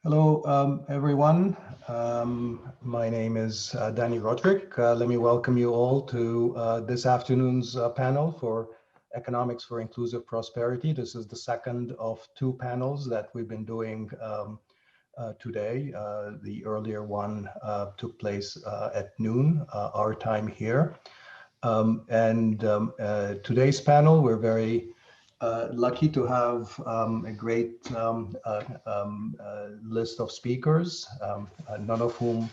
Hello, everyone. My name is Dani Rodrik. Let me welcome you all to this afternoon's panel for Economics for Inclusive Prosperity. This is the second of two panels that we've been doing today. The earlier one took place at noon, our time here. Today's panel, we're very lucky to have a great list of speakers, none of whom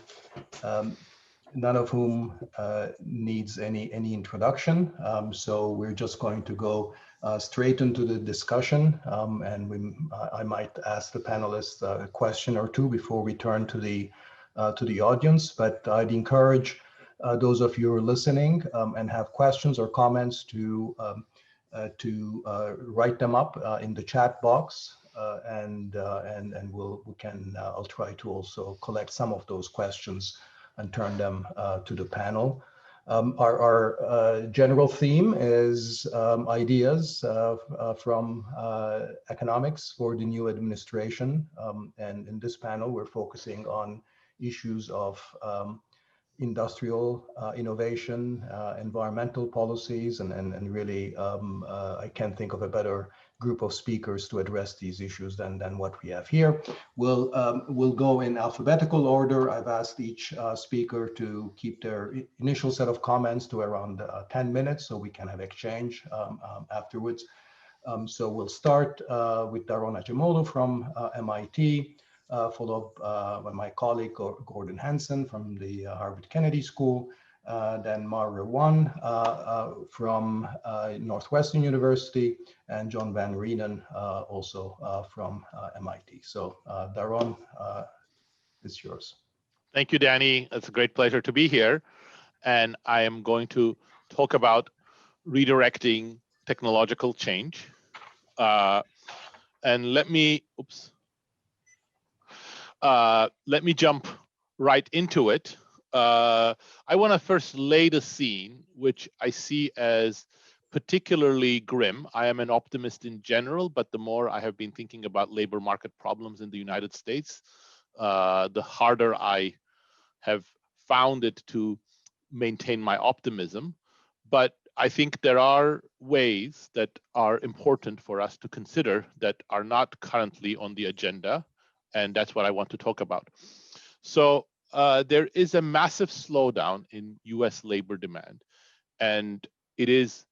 needs any introduction. So we're just going to go straight into the discussion, and I might ask the panelists a question or two before we turn to the audience. But I'd encourage those of you who are listening and have questions or comments to write them up in the chat box, and I'll try to also collect some of those questions and turn them to the panel. Our general theme is ideas from economics for the new administration, and in this panel we're focusing on issues of industrial innovation, environmental policies, and really I can't think of a better group of speakers to address these issues than what we have here. We'll go in alphabetical order. I've asked each speaker to keep their initial set of comments to around 10 minutes so we can have exchange afterwards. So we'll start with Daron Acemoglu from MIT. Followed by my colleague Gordon Hanson from the Harvard Kennedy School, then Reguant from Northwestern University, and John Van Reenen also from MIT. So Daron, it's yours. Thank you, Dani. It's a great pleasure to be here. And I am going to talk about redirecting technological change. And let me jump right into it. I want to first lay the scene, which I see as particularly grim. I am an optimist in general, but the more I have been thinking about labor market problems in the United States, the harder I have found it to maintain my optimism. But I think there are ways that are important for us to consider that are not currently on the agenda. And that's what I want to talk about. So there is a massive slowdown in US labor demand, and it is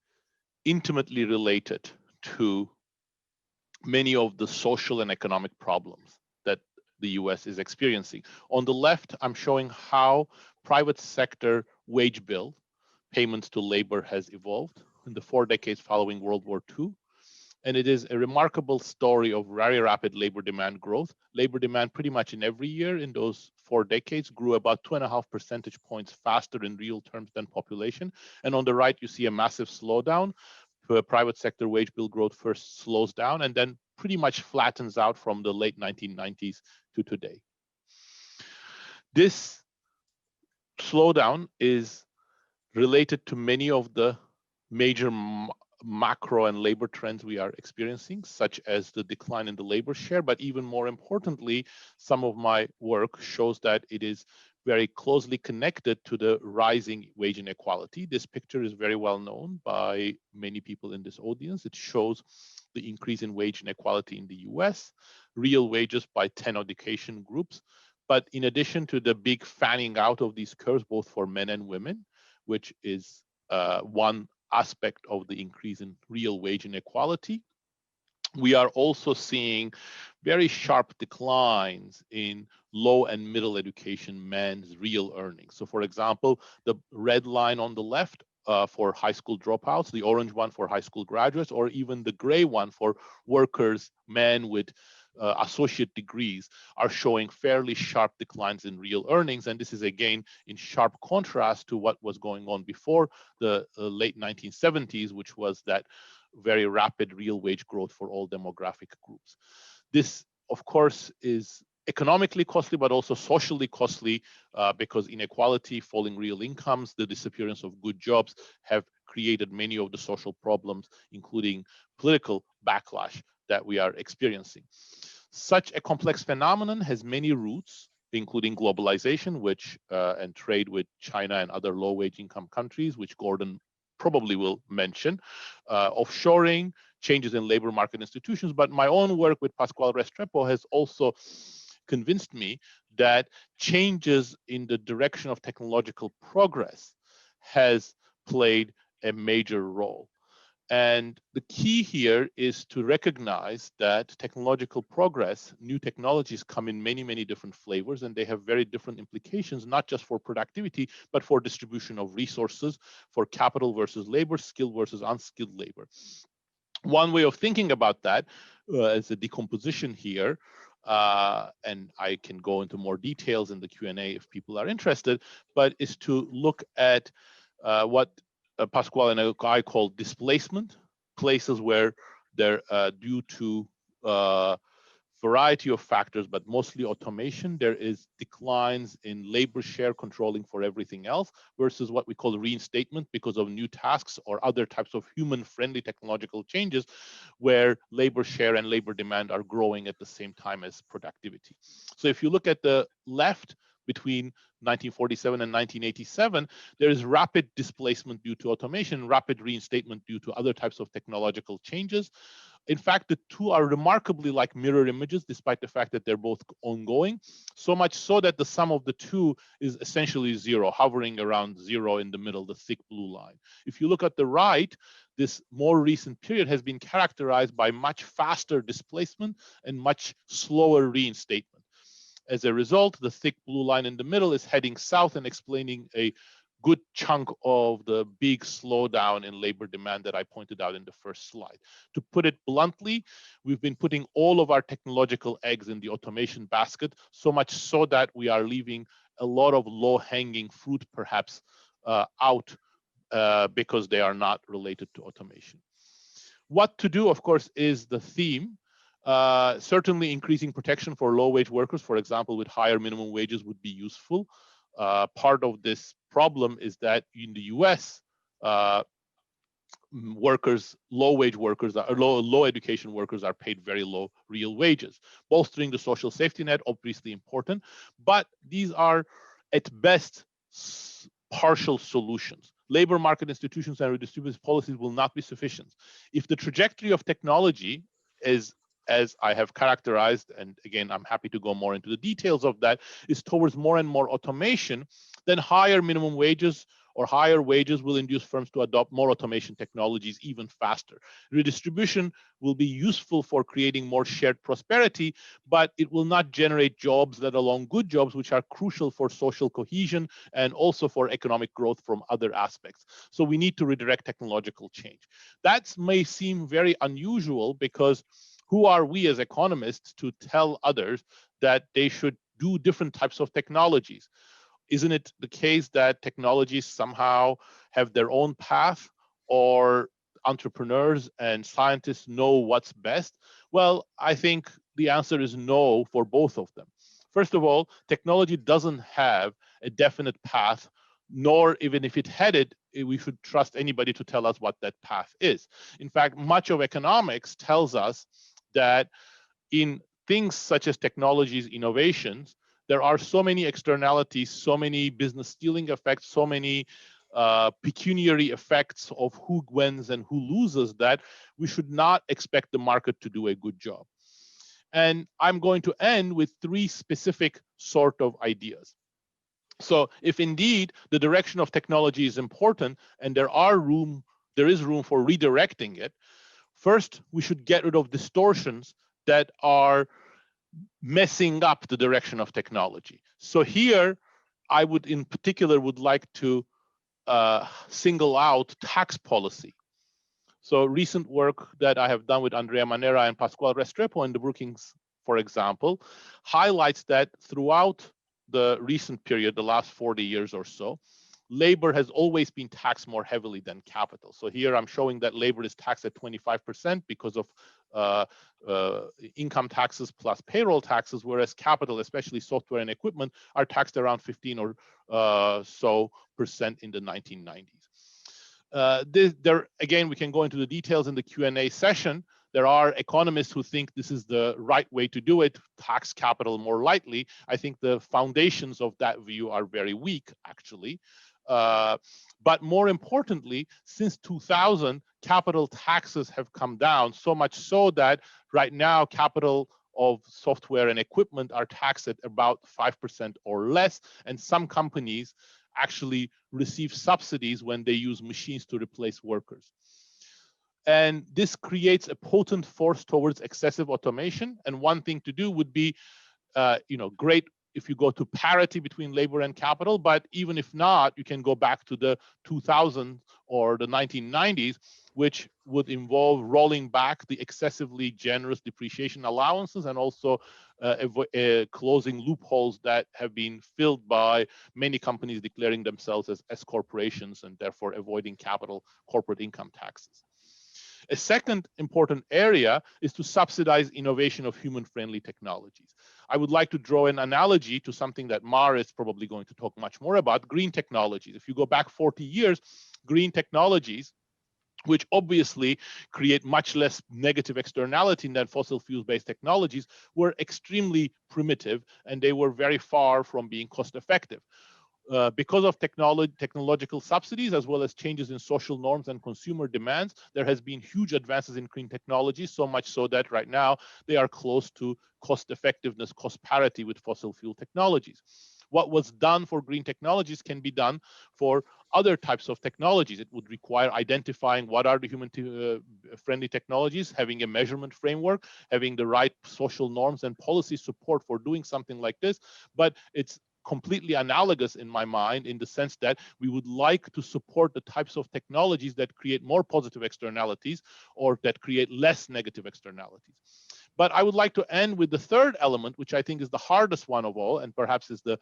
intimately related to many of the social and economic problems that the US is experiencing. On the left, I'm showing how private sector wage bill payments to labor has evolved in the 4 decades following World War II. And it is a remarkable story of very rapid labor demand growth. Labor demand pretty much in every year in those 4 decades grew about 2.5 percentage points faster in real terms than population. And on the right, you see a massive slowdown where private sector wage bill growth first slows down and then pretty much flattens out from the late 1990s to today. This slowdown is related to many of the major macro and labor trends we are experiencing, such as the decline in the labor share. But even more importantly, some of my work shows that it is very closely connected to the rising wage inequality. This picture is very well known by many people in this audience. It shows the increase in wage inequality in the US, real wages by 10 education groups. But in addition to the big fanning out of these curves, both for men and women, which is one aspect of the increase in real wage inequality, we are also seeing very sharp declines in low and middle education men's real earnings. So for example, the red line on the left for high school dropouts, the orange one for high school graduates, or even the gray one for workers, men with associate degrees, are showing fairly sharp declines in real earnings. And this is again in sharp contrast to what was going on before the late 1970s, which was that very rapid real wage growth for all demographic groups. This, of course, is economically costly, but also socially costly because inequality, falling real incomes, the disappearance of good jobs have created many of the social problems, including political backlash that we are experiencing. Such a complex phenomenon has many roots, including globalization, which and trade with China and other low-wage income countries, which Gordon probably will mention, offshoring, changes in labor market institutions. But my own work with Pascual Restrepo has also convinced me that changes in the direction of technological progress has played a major role. And the key here is to recognize that technological progress, new technologies come in many, many different flavors, and they have very different implications, not just for productivity, but for distribution of resources, for capital versus labor, skilled versus unskilled labor. One way of thinking about that is a decomposition here, and I can go into more details in the Q&A if people are interested, but is to look at what Pascual and I call displacement, places where they're due to variety of factors, but mostly automation, there is declines in labor share controlling for everything else, versus what we call reinstatement because of new tasks or other types of human-friendly technological changes where labor share and labor demand are growing at the same time as productivity. So if you look at the left, between 1947 and 1987, there is rapid displacement due to automation, rapid reinstatement due to other types of technological changes. In fact, the two are remarkably like mirror images, despite the fact that they're both ongoing, so much so that the sum of the two is essentially zero, hovering around zero in the middle, the thick blue line. If you look at the right, this more recent period has been characterized by much faster displacement and much slower reinstatement. As a result, the thick blue line in the middle is heading south and explaining a good chunk of the big slowdown in labor demand that I pointed out in the first slide. To put it bluntly, we've been putting all of our technological eggs in the automation basket, so much so that we are leaving a lot of low-hanging fruit perhaps out because they are not related to automation. What to do, of course, is the theme. Certainly increasing protection for low-wage workers, for example, with higher minimum wages would be useful. Part of this problem is that in the US, workers, low-wage workers, low education workers are paid very low real wages. Bolstering the social safety net, obviously important, but these are at best partial solutions. Labor market institutions and redistributive policies will not be sufficient. If the trajectory of technology is, as I have characterized, and again, I'm happy to go more into the details of that, is towards more and more automation, then higher minimum wages or higher wages will induce firms to adopt more automation technologies even faster. Redistribution will be useful for creating more shared prosperity, but it will not generate jobs, let alone good jobs, which are crucial for social cohesion and also for economic growth from other aspects. So we need to redirect technological change. That may seem very unusual because who are we as economists to tell others that they should do different types of technologies? Isn't it the case that technologies somehow have their own path, or entrepreneurs and scientists know what's best? Well, I think the answer is no for both of them. First of all, technology doesn't have a definite path, nor even if it had it, we should trust anybody to tell us what that path is. In fact, much of economics tells us that in things such as technologies, innovations, there are so many externalities, so many business stealing effects, so many pecuniary effects of who wins and who loses that we should not expect the market to do a good job. And I'm going to end with three specific sort of ideas. So if indeed the direction of technology is important and there is room for redirecting it, first, we should get rid of distortions that are messing up the direction of technology. So here, I would in particular would like to single out tax policy. So recent work that I have done with Andrea, Manera, and Pascual Restrepo in the Brookings, for example, highlights that throughout the recent period, the last 40 years or so, labor has always been taxed more heavily than capital. So here I'm showing that labor is taxed at 25% because of income taxes plus payroll taxes, whereas capital, especially software and equipment, are taxed around 15 or so percent in the 1990s. Again, we can go into the details in the Q&A session. There are economists who think this is the right way to do it, tax capital more lightly. I think the foundations of that view are very weak, actually. But more importantly, since 2000, capital taxes have come down, so much so that right now capital of software and equipment are taxed at about 5% or less, and some companies actually receive subsidies when they use machines to replace workers. And this creates a potent force towards excessive automation. And one thing to do would be, great if you go to parity between labor and capital, but even if not, you can go back to the 2000s or the 1990s, which would involve rolling back the excessively generous depreciation allowances and also closing loopholes that have been filled by many companies declaring themselves as S corporations and therefore avoiding capital corporate income taxes. A second important area is to subsidize innovation of human-friendly technologies. I would like to draw an analogy to something that Mar is probably going to talk much more about, green technologies. If you go back 40 years, green technologies, which obviously create much less negative externality than fossil fuel-based technologies, were extremely primitive, and they were very far from being cost-effective. Because of technological subsidies, as well as changes in social norms and consumer demands, there has been huge advances in green technology, so much so that right now they are close to cost effectiveness, cost parity with fossil fuel technologies. What was done for green technologies can be done for other types of technologies. It would require identifying what are the human-friendly technologies, having a measurement framework, having the right social norms and policy support for doing something like this, but it's completely analogous in my mind in the sense that we would like to support the types of technologies that create more positive externalities or that create less negative externalities. But I would like to end with the third element, which I think is the hardest one of all, and perhaps is the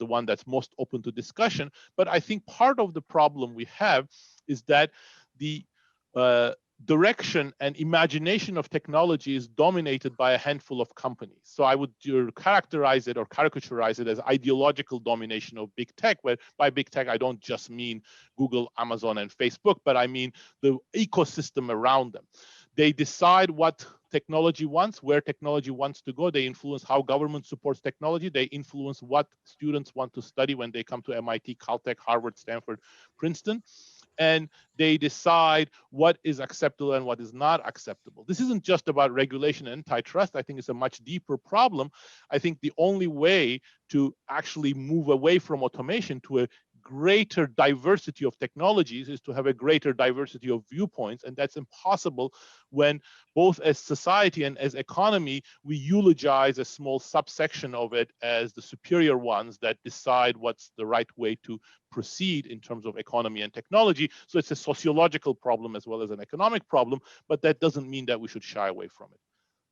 one that's most open to discussion. But I think part of the problem we have is that the direction and imagination of technology is dominated by a handful of companies. So I would characterize it or caricaturize it as ideological domination of big tech, where by big tech, I don't just mean Google, Amazon, and Facebook, but I mean the ecosystem around them. They decide what technology wants, where technology wants to go. They influence how government supports technology. They influence what students want to study when they come to MIT, Caltech, Harvard, Stanford, Princeton. And they decide what is acceptable and what is not acceptable. This isn't just about regulation and antitrust. I think it's a much deeper problem. I think the only way to actually move away from automation to a greater diversity of technologies is to have a greater diversity of viewpoints, and that's impossible when both as society and as economy we eulogize a small subsection of it as the superior ones that decide what's the right way to proceed in terms of economy and technology. So it's a sociological problem as well as an economic problem, but that doesn't mean that we should shy away from it.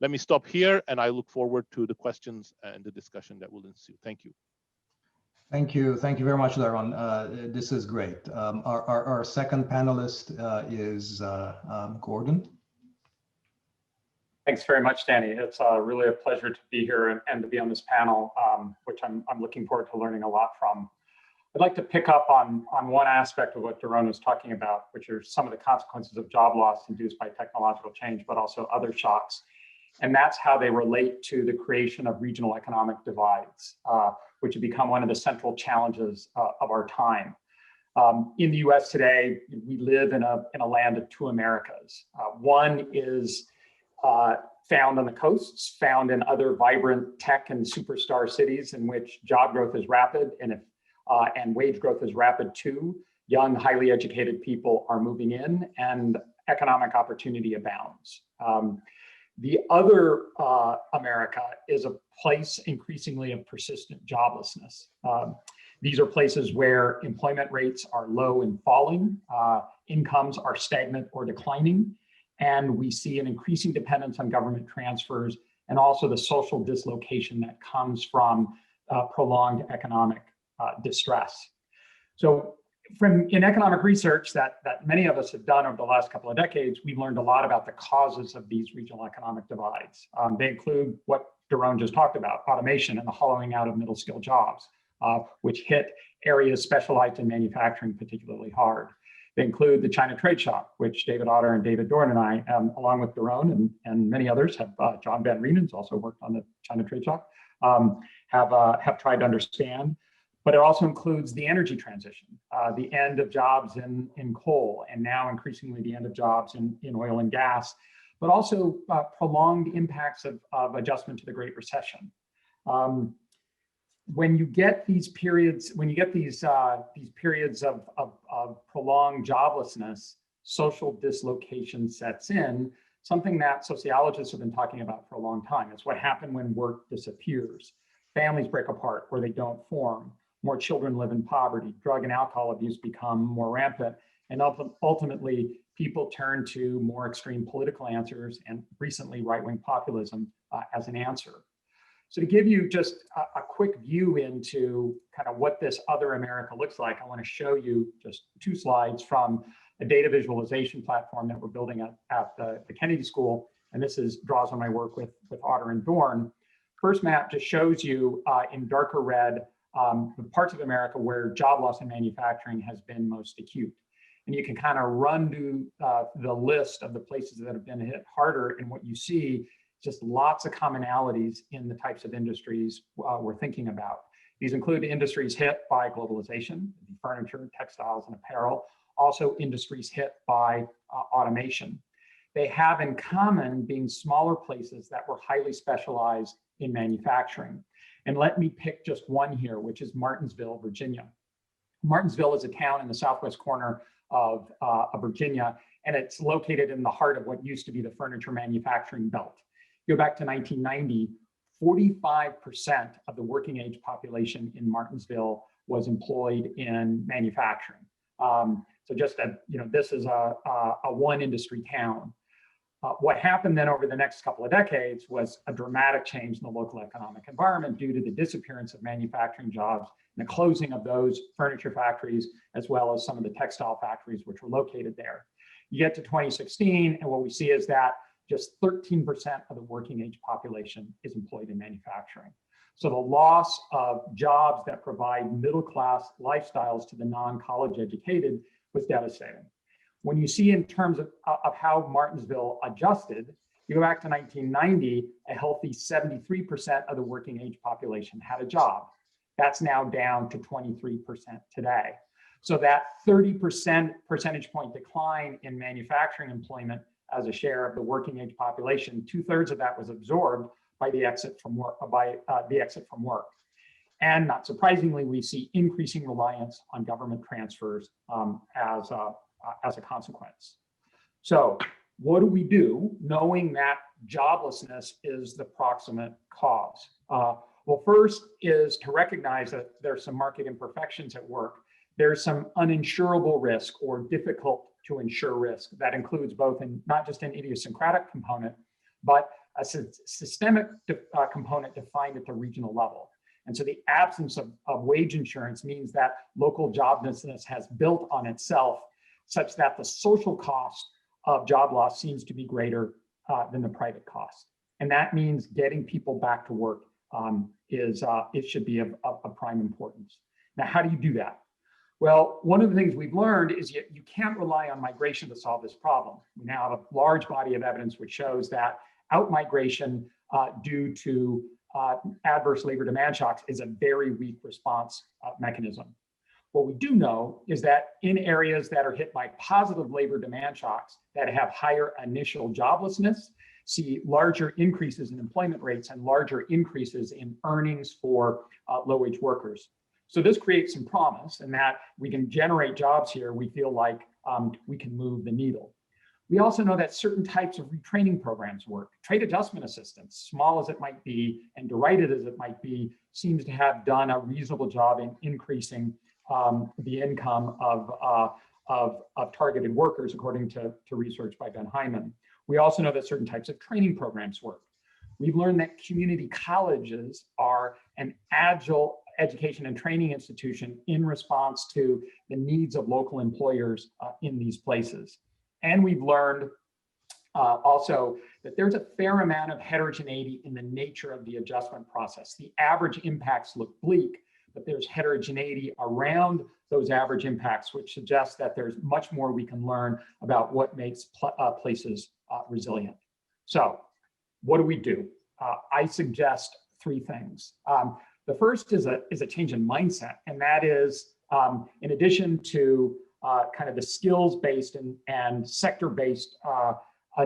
Let me stop here, and I look forward to the questions and the discussion that will ensue. Thank you. Thank you very much, Daron. This is great. Our second panelist is Gordon. Thanks very much, Dani. It's really a pleasure to be here and to be on this panel, which I'm looking forward to learning a lot from. I'd like to pick up on one aspect of what Daron was talking about, which are some of the consequences of job loss induced by technological change, but also other shocks. And that's how they relate to the creation of regional economic divides, which have become one of the central challenges of our time. In the US today, we live in a land of two Americas. One is found on the coasts, found in other vibrant tech and superstar cities in which job growth is rapid and wage growth is rapid too. Young, highly educated people are moving in and economic opportunity abounds. The other America is a place increasingly of persistent joblessness. These are places where employment rates are low and falling, incomes are stagnant or declining, and we see an increasing dependence on government transfers and also the social dislocation that comes from prolonged economic distress. So in economic research that many of us have done over the last couple of decades, we've learned a lot about the causes of these regional economic divides. They include what Daron just talked about, automation and the hollowing out of middle skill jobs, which hit areas specialized in manufacturing particularly hard. They include the China trade shock, which David Otter and David Dorn and I, along with Daron and many others, have John Van Reenen's also worked on the China trade shock, have tried to understand. But it also includes the energy transition, the end of jobs in coal, and now increasingly the end of jobs in oil and gas, but also prolonged impacts of adjustment to the Great Recession. When you get these periods, periods of prolonged joblessness, social dislocation sets in, something that sociologists have been talking about for a long time. It's what happened when work disappears. Families break apart where they don't form. More children live in poverty. Drug and alcohol abuse become more rampant. And ultimately, people turn to more extreme political answers and recently right-wing populism as an answer. So to give you just a quick view into kind of what this other America looks like, I want to show you just 2 slides from a data visualization platform that we're building at the Kennedy School. And this draws on my work with Otter and Dorn. First map just shows you in darker red the parts of America where job loss in manufacturing has been most acute. And you can kind of run to the list of the places that have been hit harder, and what you see just lots of commonalities in the types of industries we're thinking about. These include industries hit by globalization, furniture, textiles, and apparel, also industries hit by automation. They have in common being smaller places that were highly specialized in manufacturing. And let me pick just one here, which is Martinsville, Virginia. Martinsville is a town in the southwest corner of Virginia, and it's located in the heart of what used to be the furniture manufacturing belt. Go back to 1990, 45% of the working age population in Martinsville was employed in manufacturing. So just this is a one industry town. What happened then over the next couple of decades was a dramatic change in the local economic environment due to the disappearance of manufacturing jobs and the closing of those furniture factories, as well as some of the textile factories which were located there. You get to 2016, and what we see is that just 13% of the working age population is employed in manufacturing. So the loss of jobs that provide middle-class lifestyles to the non-college educated was devastating. When you see in terms of how Martinsville adjusted, you go back to 1990, a healthy 73% of the working age population had a job. That's now down to 23% today. So that 30% percentage point decline in manufacturing employment as a share of the working age population, 2/3 of that was absorbed by the exit from work. And not surprisingly, we see increasing reliance on government transfers as a consequence. So what do we do knowing that joblessness is the proximate cause? Well, first is to recognize that there's some market imperfections at work. There's some uninsurable risk or difficult to insure risk that includes both not just an idiosyncratic component, but a systemic component defined at the regional level. And so the absence of wage insurance means that local joblessness has built on itself such that the social cost of job loss seems to be greater than the private cost. And that means getting people back to work it should be of prime importance. Now, how do you do that? Well, one of the things we've learned is you can't rely on migration to solve this problem. We now have a large body of evidence which shows that outmigration due to adverse labor demand shocks is a very weak response mechanism. What we do know is that in areas that are hit by positive labor demand shocks that have higher initial joblessness, see larger increases in employment rates and larger increases in earnings for low-wage workers. So this creates some promise in that we can generate jobs here. We feel like we can move the needle. We also know that certain types of retraining programs work. Trade adjustment assistance, small as it might be and derided as it might be, seems to have done a reasonable job in increasing the income of targeted workers, according to research by Ben Hyman. We also know that certain types of training programs work. We've learned that community colleges are an agile education and training institution in response to the needs of local employers in these places. And we've learned also that there's a fair amount of heterogeneity in the nature of the adjustment process. The average impacts look bleak, but there's heterogeneity around those average impacts, which suggests that there's much more we can learn about what makes places resilient. So what do? I suggest three things. The first is a change in mindset, and that is, in addition to kind of the skills-based and sector-based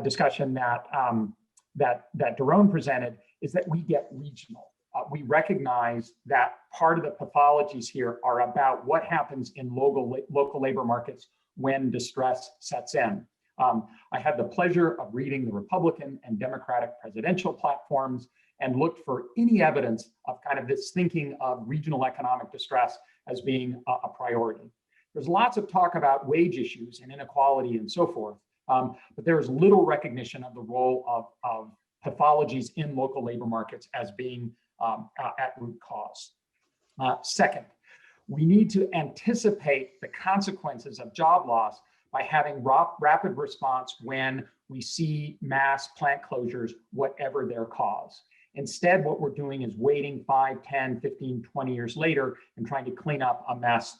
discussion that Daron presented, is that we get regional. We recognize that part of the pathologies here are about what happens in local labor markets when distress sets in. I had the pleasure of reading the Republican and Democratic presidential platforms and looked for any evidence of kind of this thinking of regional economic distress as being a priority. There's lots of talk about wage issues and inequality and so forth, but there is little recognition of the role of pathologies in local labor markets as being at root cause. Second, we need to anticipate the consequences of job loss by having rapid response when we see mass plant closures, whatever their cause. Instead, what we're doing is waiting 5, 10, 15, 20 years later and trying to clean up a mess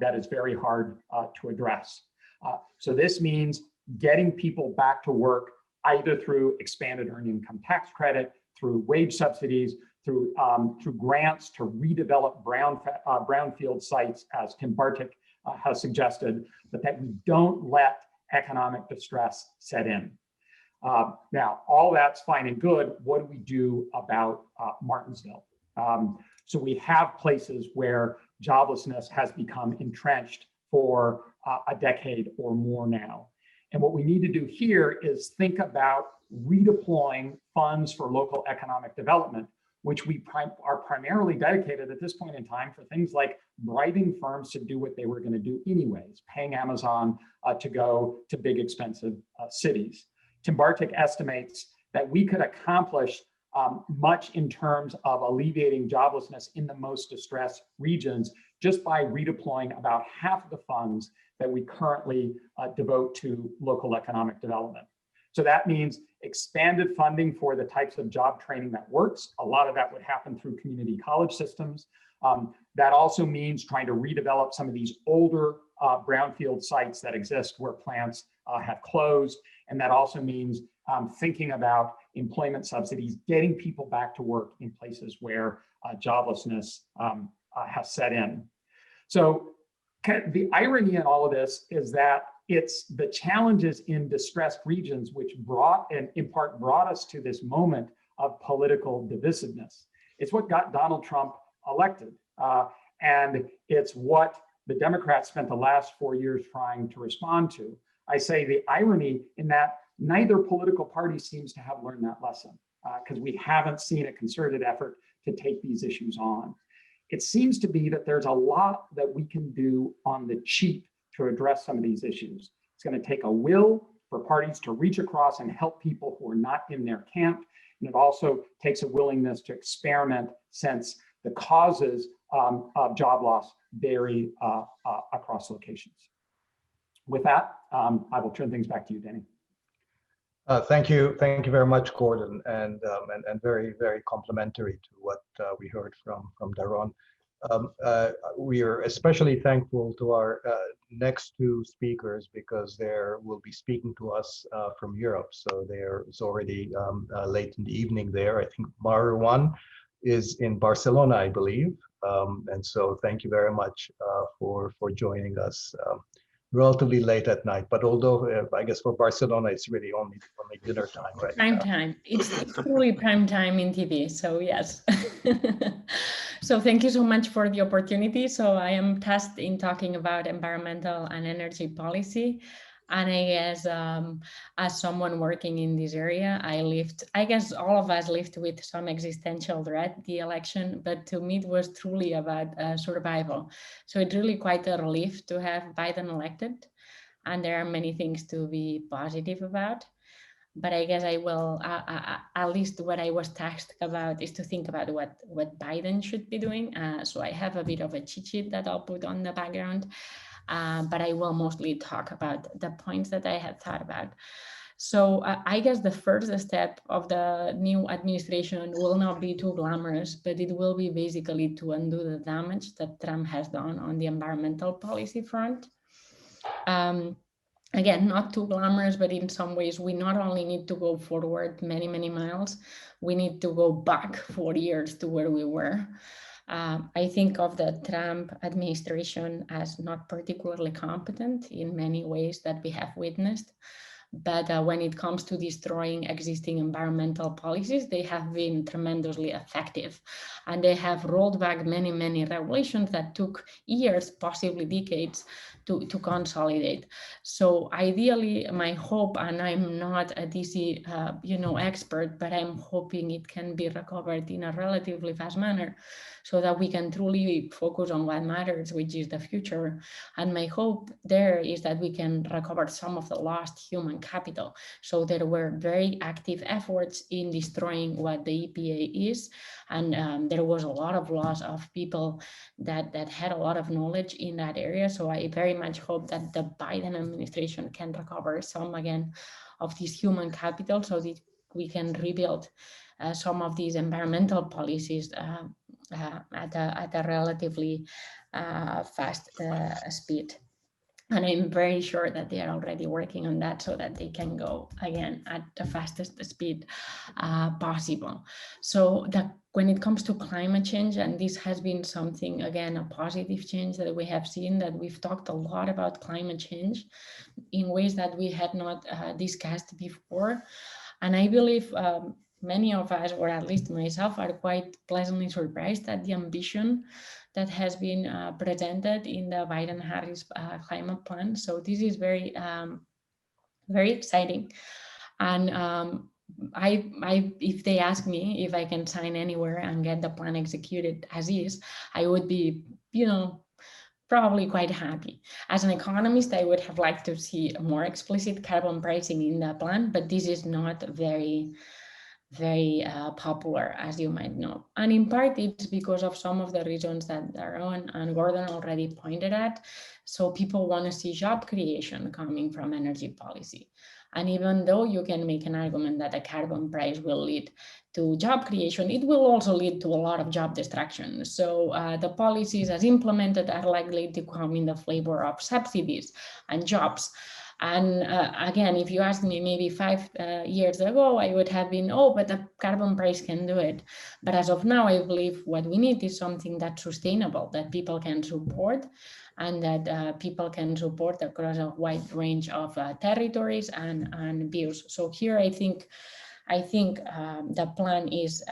that is very hard to address. So this means getting people back to work either through expanded earned income tax credit, through wage subsidies, through grants to redevelop brownfield sites, as Tim Bartik has suggested, but that we don't let economic distress set in. Now, all that's fine and good. What do we do about Martinsville? So we have places where joblessness has become entrenched for a decade or more now. And what we need to do here is think about redeploying funds for local economic development, which we are primarily dedicated at this point in time for things like bribing firms to do what they were going to do anyways, paying Amazon to go to big, expensive cities. Tim Bartik estimates that we could accomplish much in terms of alleviating joblessness in the most distressed regions just by redeploying about half of the funds that we currently devote to local economic development. So that means expanded funding for the types of job training that works. A lot of that would happen through community college systems. That also means trying to redevelop some of these older brownfield sites that exist where plants have closed. And that also means thinking about employment subsidies, getting people back to work in places where joblessness has set in. So the irony in all of this is that it's the challenges in distressed regions which in part brought us to this moment of political divisiveness. It's what got Donald Trump elected. And it's what the Democrats spent the last 4 years trying to respond to. I say the irony in that neither political party seems to have learned that lesson because we haven't seen a concerted effort to take these issues on. It seems to be that there's a lot that we can do on the cheap to address some of these issues. It's going to take a will for parties to reach across and help people who are not in their camp. And it also takes a willingness to experiment since the causes of job loss vary across locations. With that, I will turn things back to you, Dani. Thank you very much, Gordon, and very, very complimentary to what we heard from Daron. We are especially thankful to our next two speakers because they will be speaking to us from Europe. So it's already late in the evening there. I think Reguant is in Barcelona, I believe. And so thank you very much for joining us relatively late at night. But although I guess for Barcelona, it's really only dinner time right now. Prime time. It's truly prime time in TV. So yes. So thank you so much for the opportunity. So I am tasked in talking about environmental and energy policy. And I guess as someone working in this area, I guess all of us lived with some existential dread, the election, but to me it was truly about survival. So it's really quite a relief to have Biden elected. And there are many things to be positive about. But I guess I will, at least what I was tasked about is to think about what Biden should be doing. So I have a bit of a cheat sheet that I'll put on the background. But I will mostly talk about the points that I had thought about. So I guess the first step of the new administration will not be too glamorous, but it will be basically to undo the damage that Trump has done on the environmental policy front. Again, not too glamorous, but in some ways, we not only need to go forward many, many miles, we need to go back 4 years to where we were. I think of the Trump administration as not particularly competent in many ways that we have witnessed. But when it comes to destroying existing environmental policies, they have been tremendously effective. And they have rolled back many, many regulations that took years, possibly decades, to consolidate. So ideally, my hope, and I'm not a DC expert, but I'm hoping it can be recovered in a relatively fast manner so that we can truly focus on what matters, which is the future. And my hope there is that we can recover some of the lost human capital. So there were very active efforts in destroying what the EPA is. And there was a lot of loss of people that had a lot of knowledge in that area. So I very much hope that the Biden administration can recover some again of this human capital so that we can rebuild some of these environmental policies at a relatively fast speed. And I'm very sure that they are already working on that so that they can go again at the fastest speed possible. So when it comes to climate change, and this has been something, again, a positive change that we have seen, that we've talked a lot about climate change in ways that we had not discussed before. And I believe many of us, or at least myself, are quite pleasantly surprised at the ambition that has been presented in the Biden-Harris climate plan. So this is very, very exciting. And if they ask me if I can sign anywhere and get the plan executed as is, I would be, probably quite happy. As an economist, I would have liked to see more explicit carbon pricing in the plan, but this is not very popular, as you might know. And in part, it's because of some of the reasons that Daron and Gordon already pointed at. So people want to see job creation coming from energy policy. And even though you can make an argument that a carbon price will lead to job creation, it will also lead to a lot of job destruction. So the policies as implemented are likely to come in the flavor of subsidies and jobs. And again, if you asked me maybe 5 years ago, I would have been, but the carbon price can do it. But as of now, I believe what we need is something that's sustainable, that people can support, and that people can support across a wide range of territories and views. So here, I think the plan is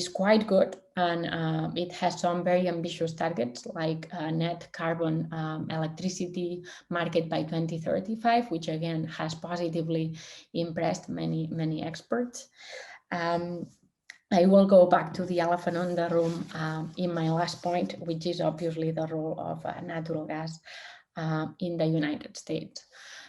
quite good, and it has some very ambitious targets like net carbon electricity market by 2035, which again has positively impressed many experts. I will go back to the elephant in the room in my last point, which is obviously the role of natural gas in the United States.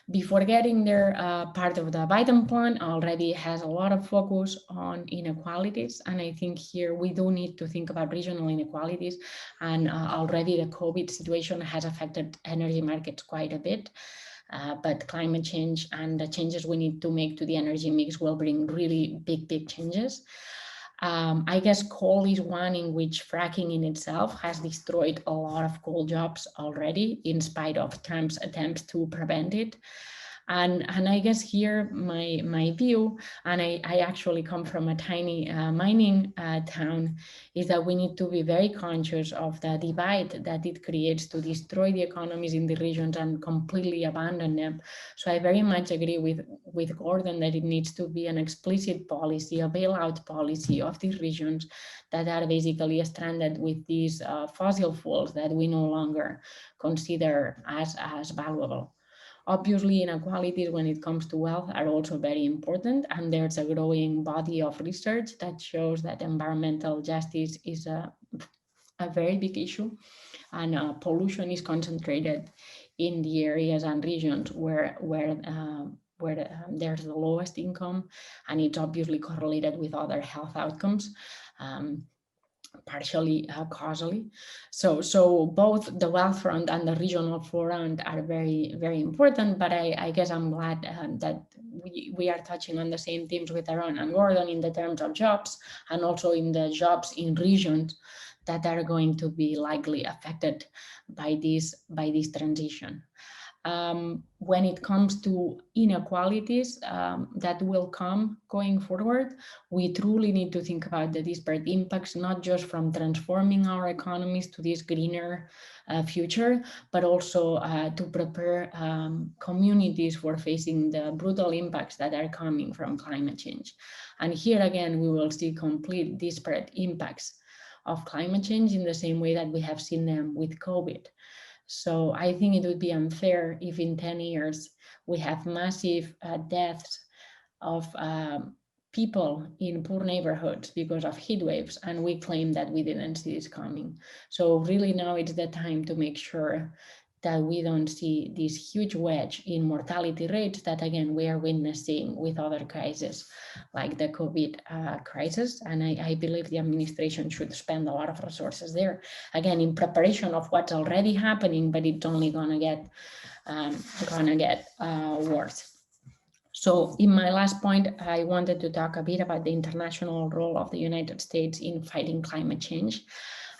Before getting there, part of the Biden plan already has a lot of focus on inequalities. And I think here we do need to think about regional inequalities. And already the COVID situation has affected energy markets quite a bit. But climate change and the changes we need to make to the energy mix will bring really big changes. I guess coal is one in which fracking in itself has destroyed a lot of coal jobs already, in spite of Trump's attempts to prevent it. And I guess here my view, and I actually come from a tiny mining town, is that we need to be very conscious of the divide that it creates to destroy the economies in the regions and completely abandon them. So I very much agree with Gordon that it needs to be an explicit policy, a bailout policy of these regions that are basically stranded with these fossil fuels that we no longer consider as valuable. Obviously, inequalities when it comes to wealth are also very important, and there's a growing body of research that shows that environmental justice is a very big issue, and pollution is concentrated in the areas and regions where there's the lowest income, and it's obviously correlated with other health outcomes. partially causally. So both the wealth front and the regional front are very, very important, but I guess I'm glad that we are touching on the same themes with Daron and Gordon in the terms of jobs, and also in the jobs in regions that are going to be likely affected by this transition. When it comes to inequalities that will come going forward, we truly need to think about the disparate impacts, not just from transforming our economies to this greener future, but also to prepare communities for facing the brutal impacts that are coming from climate change. And here again, we will see complete disparate impacts of climate change in the same way that we have seen them with COVID. So I think it would be unfair if in 10 years we have massive deaths of people in poor neighborhoods because of heat waves, and we claim that we didn't see this coming. So really now it's the time to make sure that we don't see this huge wedge in mortality rates that again we are witnessing with other crises like the COVID crisis. And I believe the administration should spend a lot of resources there, again in preparation of what's already happening, but it's only gonna get worse. So in my last point, I wanted to talk a bit about the international role of the United States in fighting climate change.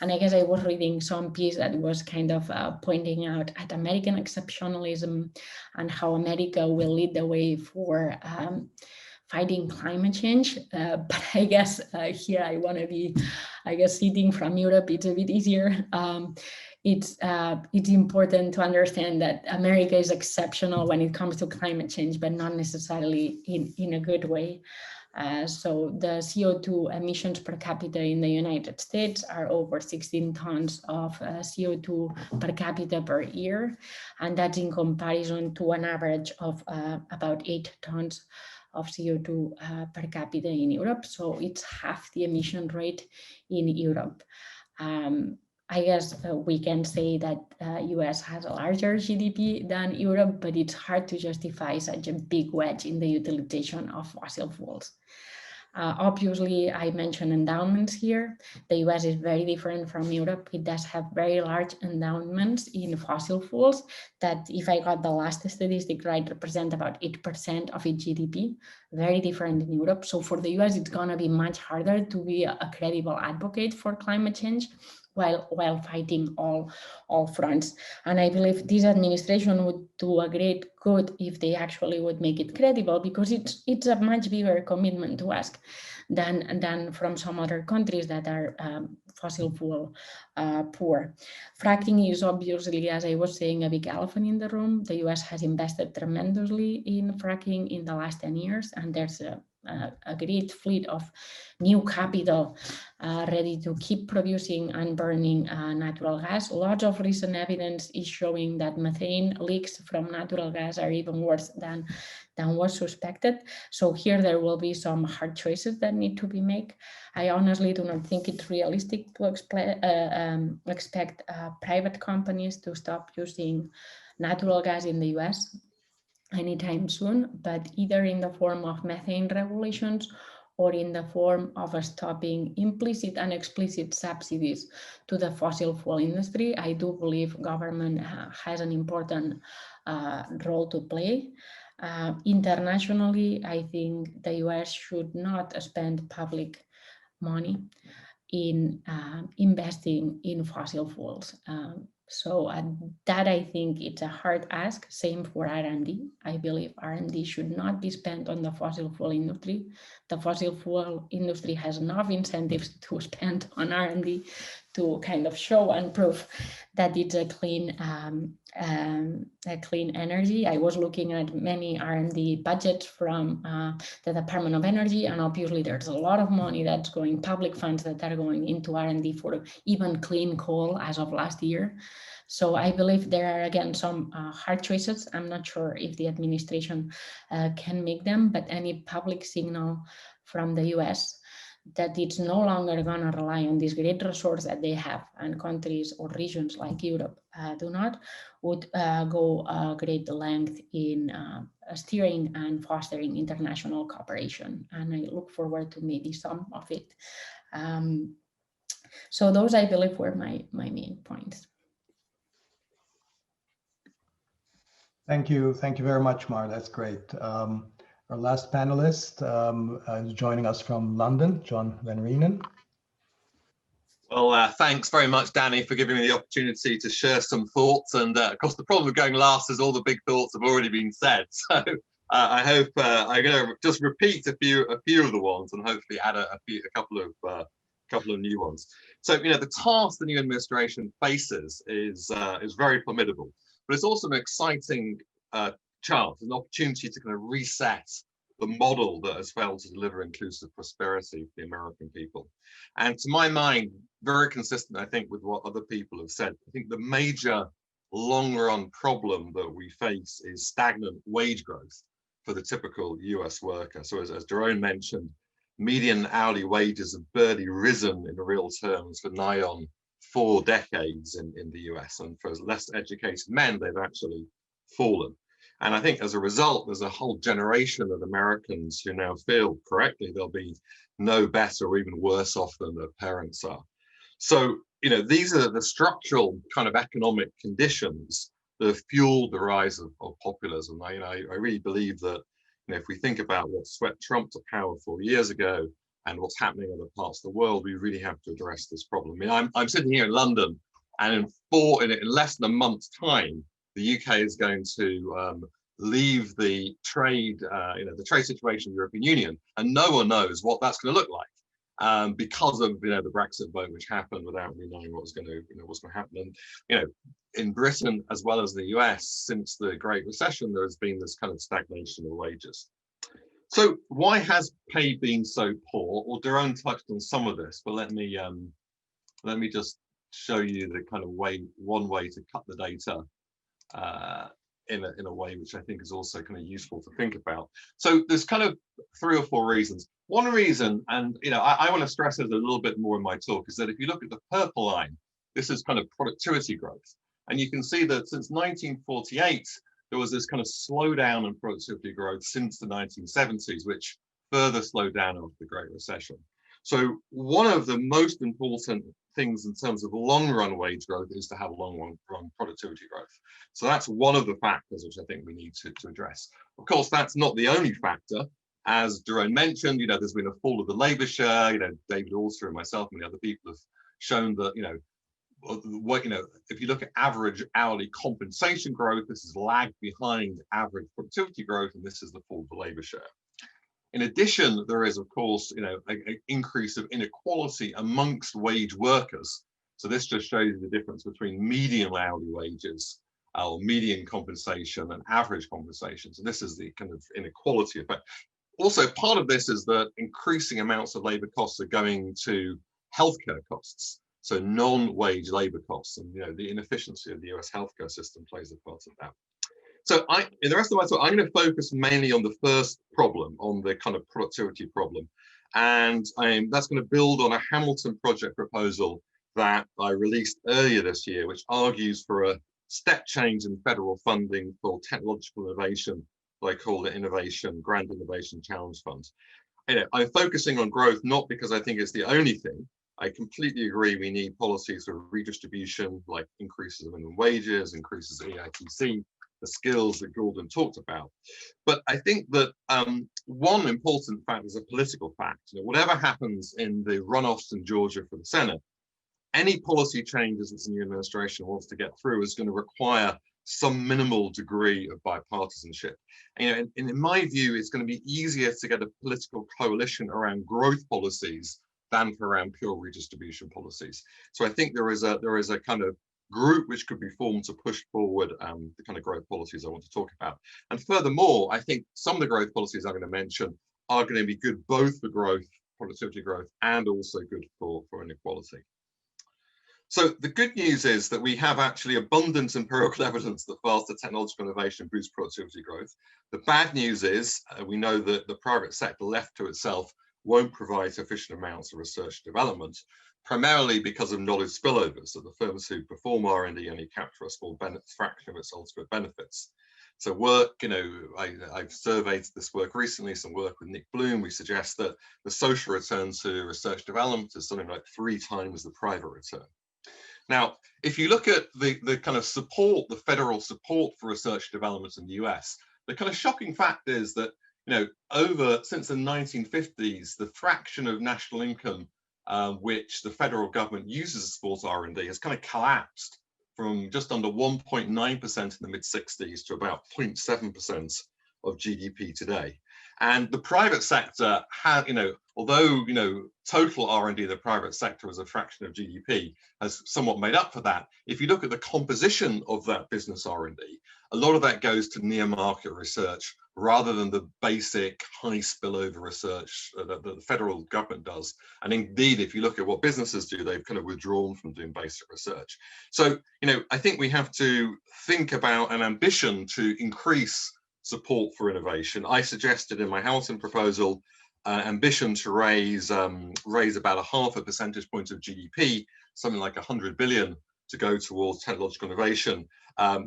And I guess I was reading some piece that was kind of pointing out at American exceptionalism and how America will lead the way for fighting climate change. But I guess here I want to be, sitting from Europe, it's a bit easier. It's important to understand that America is exceptional when it comes to climate change, but not necessarily in a good way. So the CO2 emissions per capita in the United States are over 16 tons of CO2 per capita per year. And that's in comparison to an average of about 8 tons of CO2 per capita in Europe. So it's half the emission rate in Europe. I guess we can say that US has a larger GDP than Europe, but it's hard to justify such a big wedge in the utilization of fossil fuels. Obviously, I mentioned endowments here. The US is very different from Europe. It does have very large endowments in fossil fuels that, if I got the last statistic right, represent about 8% of its GDP, very different in Europe. So for the US, it's gonna be much harder to be a credible advocate for climate change while fighting all fronts. And I believe this administration would do a great good if they actually would make it credible, because it's a much bigger commitment to ask than from some other countries that are fossil fuel poor. Fracking is obviously, as I was saying, a big elephant in the room. The US has invested tremendously in fracking in the last 10 years, and there's a great fleet of new capital ready to keep producing and burning natural gas. Lots of recent evidence is showing that methane leaks from natural gas are even worse than was suspected. So here there will be some hard choices that need to be made. I honestly do not think it's realistic to expect private companies to stop using natural gas in the US anytime soon, but either in the form of methane regulations or in the form of stopping implicit and explicit subsidies to the fossil fuel industry. I do believe government has an important role to play. Internationally, I think the US should not spend public money in investing in fossil fuels. So that, I think, it's a hard ask. Same for R&D. I believe R&D should not be spent on the fossil fuel industry. The fossil fuel industry has enough incentives to spend on R&D to kind of show and prove that it's a clean energy. I was looking at many R&D budgets from the Department of Energy, and obviously there's a lot of money that's going, public funds that are going into R&D for even clean coal as of last year. So I believe there are, again, some hard choices. I'm not sure if the administration can make them, but any public signal from the US that it's no longer going to rely on this great resource that they have, and countries or regions like Europe do not, would go a great length in steering and fostering international cooperation. And I look forward to maybe some of it. So those, I believe, were my main points. Thank you very much, Mar. That's great. Our last panelist is joining us from London, John Van Reenen. Well, thanks very much, Dani, for giving me the opportunity to share some thoughts. And of course, the problem of going last is all the big thoughts have already been said. So I hope I'm going to just repeat a few of the ones and hopefully add a couple of new ones. So the task the new administration faces is very formidable, but it's also an exciting chance, an opportunity to kind of reset the model that has failed to deliver inclusive prosperity for the American people. And to my mind, very consistent, I think, with what other people have said. I think the major long-run problem that we face is stagnant wage growth for the typical US worker. So as Daron mentioned, median hourly wages have barely risen in real terms for nigh on 4 decades in the US. And for less educated men, they've actually fallen. And I think as a result, there's a whole generation of Americans who now feel correctly they'll be no better or even worse off than their parents are. So, these are the structural kind of economic conditions that have fueled the rise of populism. I really believe that, if we think about what swept Trump to power 4 years ago and what's happening in other parts of the world, we really have to address this problem. I'm sitting here in London, and in less than a month's time, the UK is going to leave the trade, the trade situation in the European Union, and no one knows what that's going to look like because of the Brexit vote, which happened without really knowing what's going to happen. And in Britain as well as the US, since the Great Recession, there has been this kind of stagnation of wages. So why has pay been so poor? Well, Daron touched on some of this, but let me just show you the kind of one way to cut the data in a way which I think is also kind of useful to think about. So there's kind of 3 or 4 reasons. One reason, and I want to stress this a little bit more in my talk, is that if you look at the purple line, this is kind of productivity growth. And you can see that since 1948, there was this kind of slowdown in productivity growth since the 1970s, which further slowed down after the Great Recession. So one of the most important things in terms of long-run wage growth is to have long-run productivity growth. So that's one of the factors which I think we need to address. Of course, that's not the only factor. As Daron mentioned, there's been a fall of the labour share. David Alster and myself and the other people have shown that, if you look at average hourly compensation growth, this is lagged behind average productivity growth, and this is the fall of the labour share. In addition, there is, of course, an increase of inequality amongst wage workers. So this just shows you the difference between median hourly wages or median compensation and average compensation. So this is the kind of inequality effect. Also, part of this is that increasing amounts of labor costs are going to healthcare costs. So non-wage labor costs, and the inefficiency of the US healthcare system plays a part of that. So in the rest of my talk, I'm going to focus mainly on the first problem, on the kind of productivity problem. And that's going to build on a Hamilton Project proposal that I released earlier this year, which argues for a step change in federal funding for technological innovation. I call it Grand Innovation Challenge Fund. I'm focusing on growth not because I think it's the only thing. I completely agree we need policies for redistribution, like increases of minimum wages, increases of EITC, the skills that Gordon talked about. But I think that one important fact is a political fact. Whatever happens in the runoffs in Georgia for the Senate, any policy changes that the new administration wants to get through is going to require some minimal degree of bipartisanship. And in my view, it's going to be easier to get a political coalition around growth policies than for around pure redistribution policies. So I think there is a kind of group which could be formed to push forward the kind of growth policies I want to talk about. And furthermore, I think some of the growth policies I'm going to mention are going to be good both for growth, productivity growth, and also good for inequality. So the good news is that we have actually abundant empirical evidence that faster technological innovation boosts productivity growth. The bad news is we know that the private sector left to itself won't provide sufficient amounts of research and development, primarily because of knowledge spillover. So the firms who perform R&D only capture a small fraction of its ultimate benefits. So work, I've surveyed this work recently, some work with Nick Bloom. We suggest that the social return to research development is something like 3 times the private return. Now, if you look at the kind of support, the federal support for research development in the US, the kind of shocking fact is that, since the 1950s, the fraction of national income which the federal government uses to support R&D has kind of collapsed from just under 1.9% in the mid-60s to about 0.7% of GDP today. And the private sector had, although, total R&D in the private sector as a fraction of GDP has somewhat made up for that. If you look at the composition of that business R&D, a lot of that goes to near market research rather than the basic high spillover research that the federal government does. And indeed, if you look at what businesses do, they've kind of withdrawn from doing basic research. So, I think we have to think about an ambition to increase support for innovation. I suggested in my Hanson proposal ambition to raise about 0.5 percentage point of GDP, something like 100 billion, to go towards technological innovation.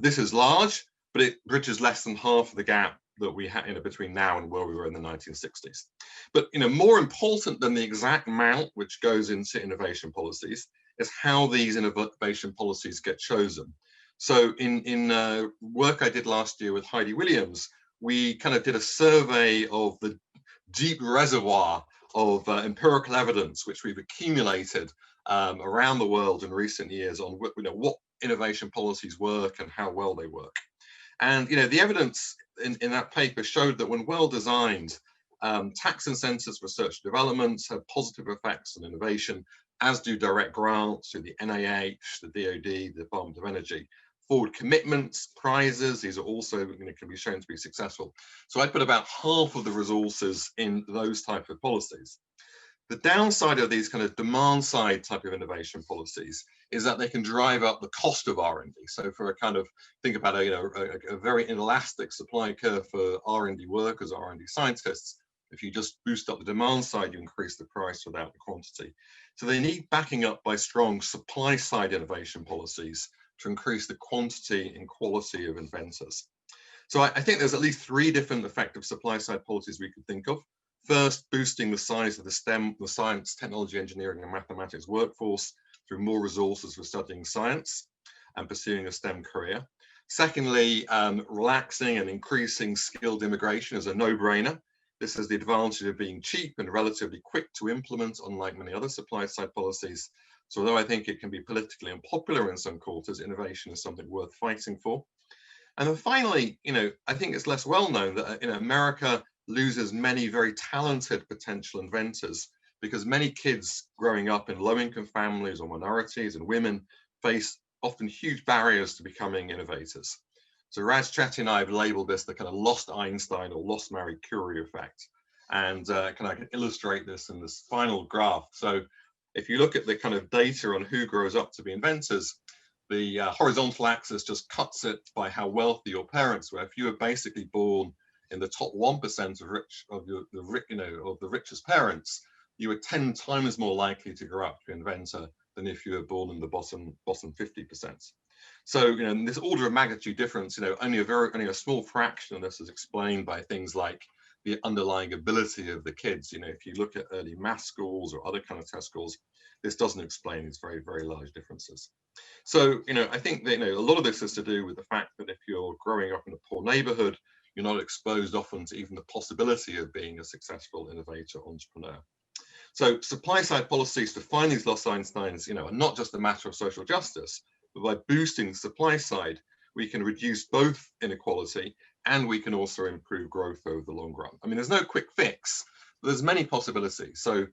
This is large, but it bridges less than half of the gap that we had between now and where we were in the 1960s. But more important than the exact amount which goes into innovation policies is how these innovation policies get chosen. So in work I did last year with Heidi Williams, we kind of did a survey of the deep reservoir of empirical evidence which we've accumulated around the world in recent years on what innovation policies work and how well they work. And the evidence in that paper showed that when well designed, tax incentives for research and development have positive effects on innovation, as do direct grants through the NIH, the DoD, the Department of Energy. Forward commitments, prizes, these are also can be shown to be successful. So I put about half of the resources in those type of policies. The downside of these kind of demand side type of innovation policies is that they can drive up the cost of R&D. So for a kind of, think about a very inelastic supply curve for R&D workers, R&D scientists, if you just boost up the demand side, you increase the price without the quantity. So they need backing up by strong supply side innovation policies to increase the quantity and quality of inventors. So I think there's at least 3 different effective supply side policies we could think of. First, boosting the size of the STEM, the science, technology, engineering, and mathematics workforce through more resources for studying science and pursuing a STEM career. Secondly, relaxing and increasing skilled immigration is a no-brainer. This has the advantage of being cheap and relatively quick to implement, unlike many other supply side policies. So although I think it can be politically unpopular in some quarters, innovation is something worth fighting for. And then finally, I think it's less well known that America loses many very talented potential inventors because many kids growing up in low-income families or minorities and women face often huge barriers to becoming innovators. So Raj Chetty and I have labeled this the kind of lost Einstein or lost Marie Curie effect. And I can illustrate this in this final graph. So if you look at the kind of data on who grows up to be inventors, the horizontal axis just cuts it by how wealthy your parents were. If you were basically born in the top 1% of the richest parents, you were 10 times more likely to grow up to be an inventor than if you were born in the bottom 50%. So in this order of magnitude difference, only a small fraction of this is explained by things like the underlying ability of the kids. If you look at early math scores or other kind of test scores, this doesn't explain these very, very large differences. So I think that a lot of this has to do with the fact that if you're growing up in a poor neighborhood, you're not exposed often to even the possibility of being a successful innovator entrepreneur. So supply side policies to find these lost Einsteins, are not just a matter of social justice, but by boosting the supply side, we can reduce both inequality and we can also improve growth over the long run. I mean, there's no quick fix, but there's many possibilities. So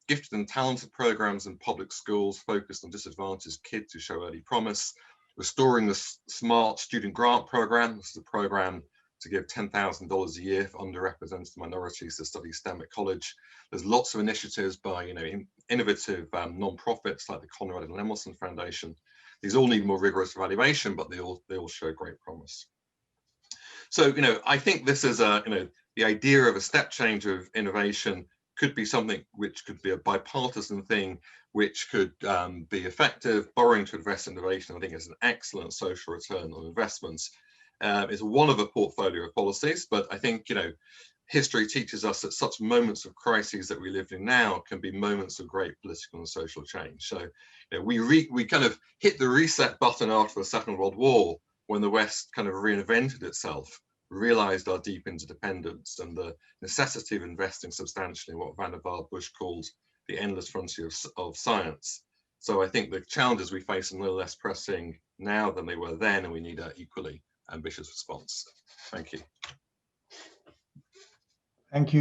gifted and talented programs in public schools focused on disadvantaged kids who show early promise, restoring the Smart Student Grant Program. This is a program to give $10,000 a year for underrepresented minorities to study STEM at college. There's lots of initiatives by innovative non-profits like the Conrad and Lemelson Foundation. These all need more rigorous evaluation, but they all show great promise. So I think this is the idea of a step change of innovation could be something which could be a bipartisan thing, which could be effective. Borrowing to invest in innovation, I think, is an excellent social return on investments. is one of a portfolio of policies, but I think, history teaches us that such moments of crises that we live in now can be moments of great political and social change. So we kind of hit the reset button after the Second World War, when the West kind of reinvented itself, realized our deep interdependence and the necessity of investing substantially in what Vannevar Bush called the endless frontier of science. So I think the challenges we face are no less pressing now than they were then, and we need an equally ambitious response. Thank you. Thank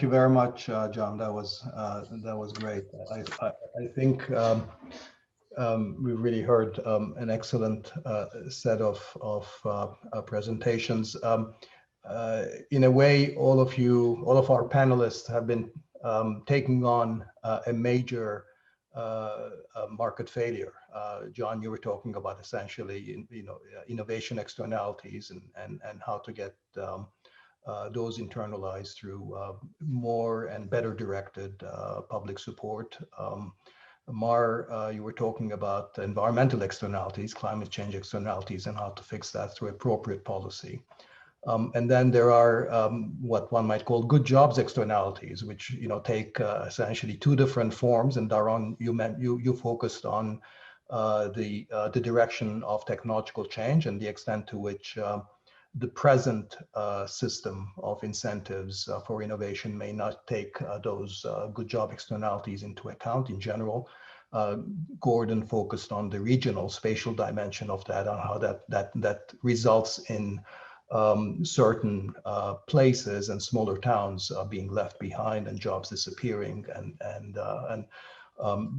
you very much, John. That was great. I think we really heard an excellent set of presentations. In a way, all of our panelists have been taking on a major market failure. John, you were talking about essentially, innovation externalities and how to get those internalized through more and better directed public support. Mar, you were talking about environmental externalities, climate change externalities, and how to fix that through appropriate policy. And then there are what one might call good jobs externalities, which take essentially two different forms. And Daron, you focused on the direction of technological change and the extent to which the present system of incentives for innovation may not take those good job externalities into account in general. Gordon focused on the regional spatial dimension of that, on how that results in certain places and smaller towns being left behind and jobs disappearing, and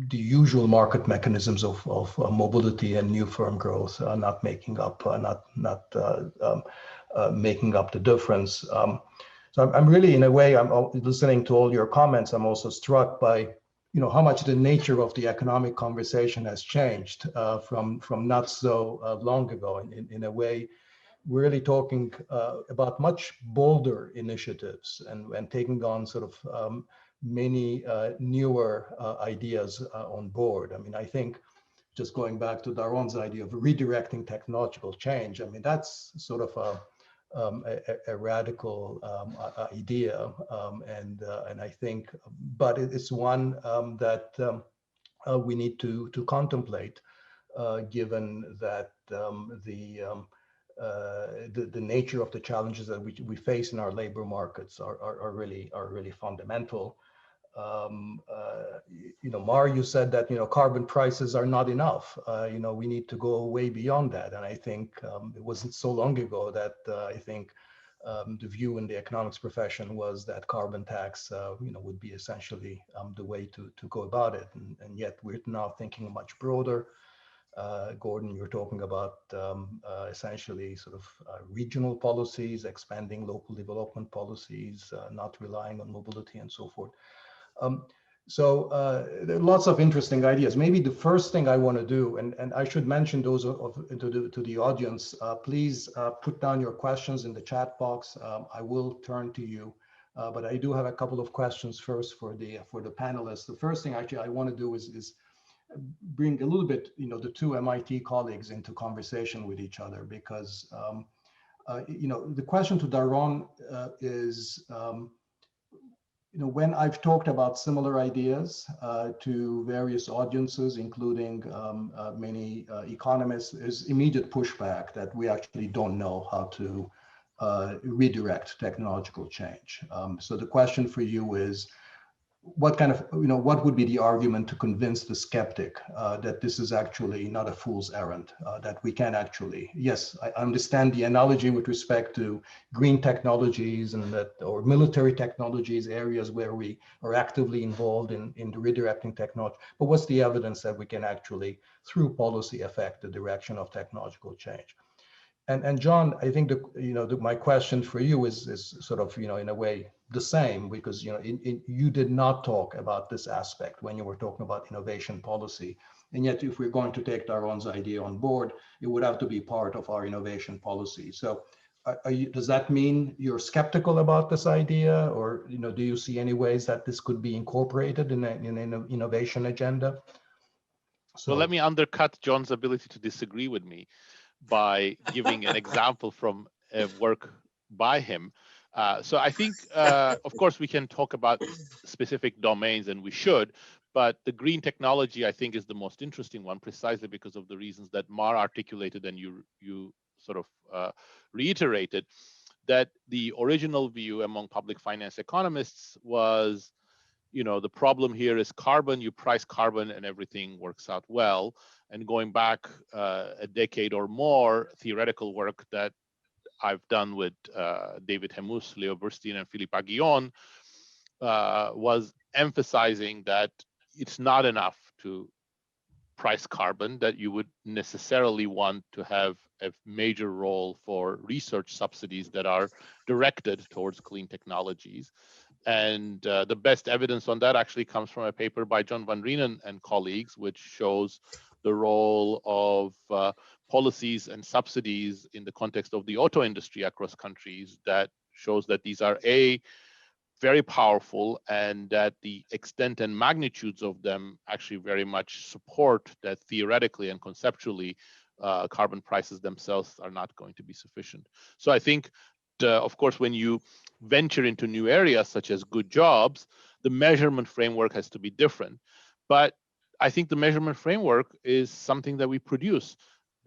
the usual market mechanisms of mobility and new firm growth not making up making up the difference. So I'm really, in a way, I'm listening to all your comments. I'm also struck by how much the nature of the economic conversation has changed from not so long ago. In a way, we're really talking about much bolder initiatives and taking on sort of many newer ideas on board. I mean, I think just going back to Daron's idea of redirecting technological change, I mean, that's sort of a radical idea, and I think, but it's one that we need to contemplate, given that the nature of the challenges that we face in our labor markets are really fundamental. Mar, you said that carbon prices are not enough. We need to go way beyond that, and I think it wasn't so long ago that I think the view in the economics profession was that carbon tax would be essentially the way to go about it, and yet we're now thinking much broader. Gordon, you're talking about essentially sort of regional policies, expanding local development policies, not relying on mobility and so forth. So there are lots of interesting ideas. Maybe the first thing I want to do, and I should mention those to the audience, please put down your questions in the chat box. I will turn to you, but I do have a couple of questions first for the panelists. The first thing actually I want to do is bring a little bit, the two MIT colleagues into conversation with each other, because the question to Daron is, when I've talked about similar ideas to various audiences, including many economists, is immediate pushback that we actually don't know how to redirect technological change. So the question for you is, what kind of, what would be the argument to convince the skeptic that this is actually not a fool's errand, that we can actually, yes, I understand the analogy with respect to green technologies and that, or military technologies, areas where we are actively involved in the redirecting technology, but what's the evidence that we can actually, through policy, affect the direction of technological change? And John, I think my question for you is sort of, in a way, the same, because you did not talk about this aspect when you were talking about innovation policy, and yet if we're going to take Daron's idea on board, it would have to be part of our innovation policy. So, does that mean you're skeptical about this idea, or do you see any ways that this could be incorporated in an innovation agenda? So let me undercut John's ability to disagree with me. by giving an example from a work by him. So I think, of course, we can talk about specific domains, and we should, but the green technology, I think, is the most interesting one, precisely because of the reasons that Mar articulated and you sort of reiterated, that the original view among public finance economists was, the problem here is carbon, you price carbon and everything works out well. And going back a decade or more, theoretical work that I've done with David Hemus, Leo Burstein, and Philippe Aguillon was emphasizing that it's not enough to price carbon, that you would necessarily want to have a major role for research subsidies that are directed towards clean technologies. And the best evidence on that actually comes from a paper by John van Reenen and colleagues, which shows the role of policies and subsidies in the context of the auto industry across countries, that shows that these are very powerful, and that the extent and magnitudes of them actually very much support that theoretically and conceptually carbon prices themselves are not going to be sufficient. So I think, of course, when you venture into new areas such as good jobs, the measurement framework has to be different. But I think the measurement framework is something that we produce.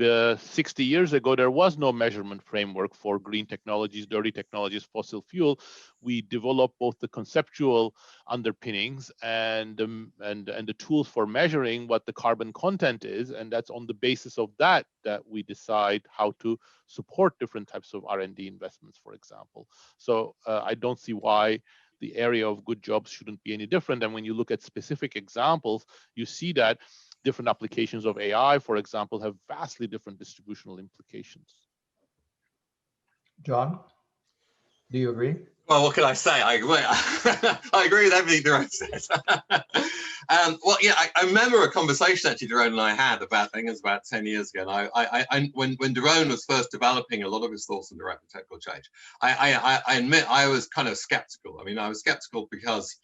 60 years ago, there was no measurement framework for green technologies, dirty technologies, fossil fuel. We developed both the conceptual underpinnings and the tools for measuring what the carbon content is, and that's on the basis of that we decide how to support different types of R&D investments, for example. So I don't see why the area of good jobs shouldn't be any different. And when you look at specific examples, you see that different applications of AI, for example, have vastly different distributional implications. John, do you agree? Well, what can I say? I agree. I agree with everything Daron says. Well, yeah, I remember a conversation actually Daron and I had about, I think it was about 10 years ago. And when Daron was first developing a lot of his thoughts on direct technical change, I admit I was kind of skeptical. I mean, I was skeptical because,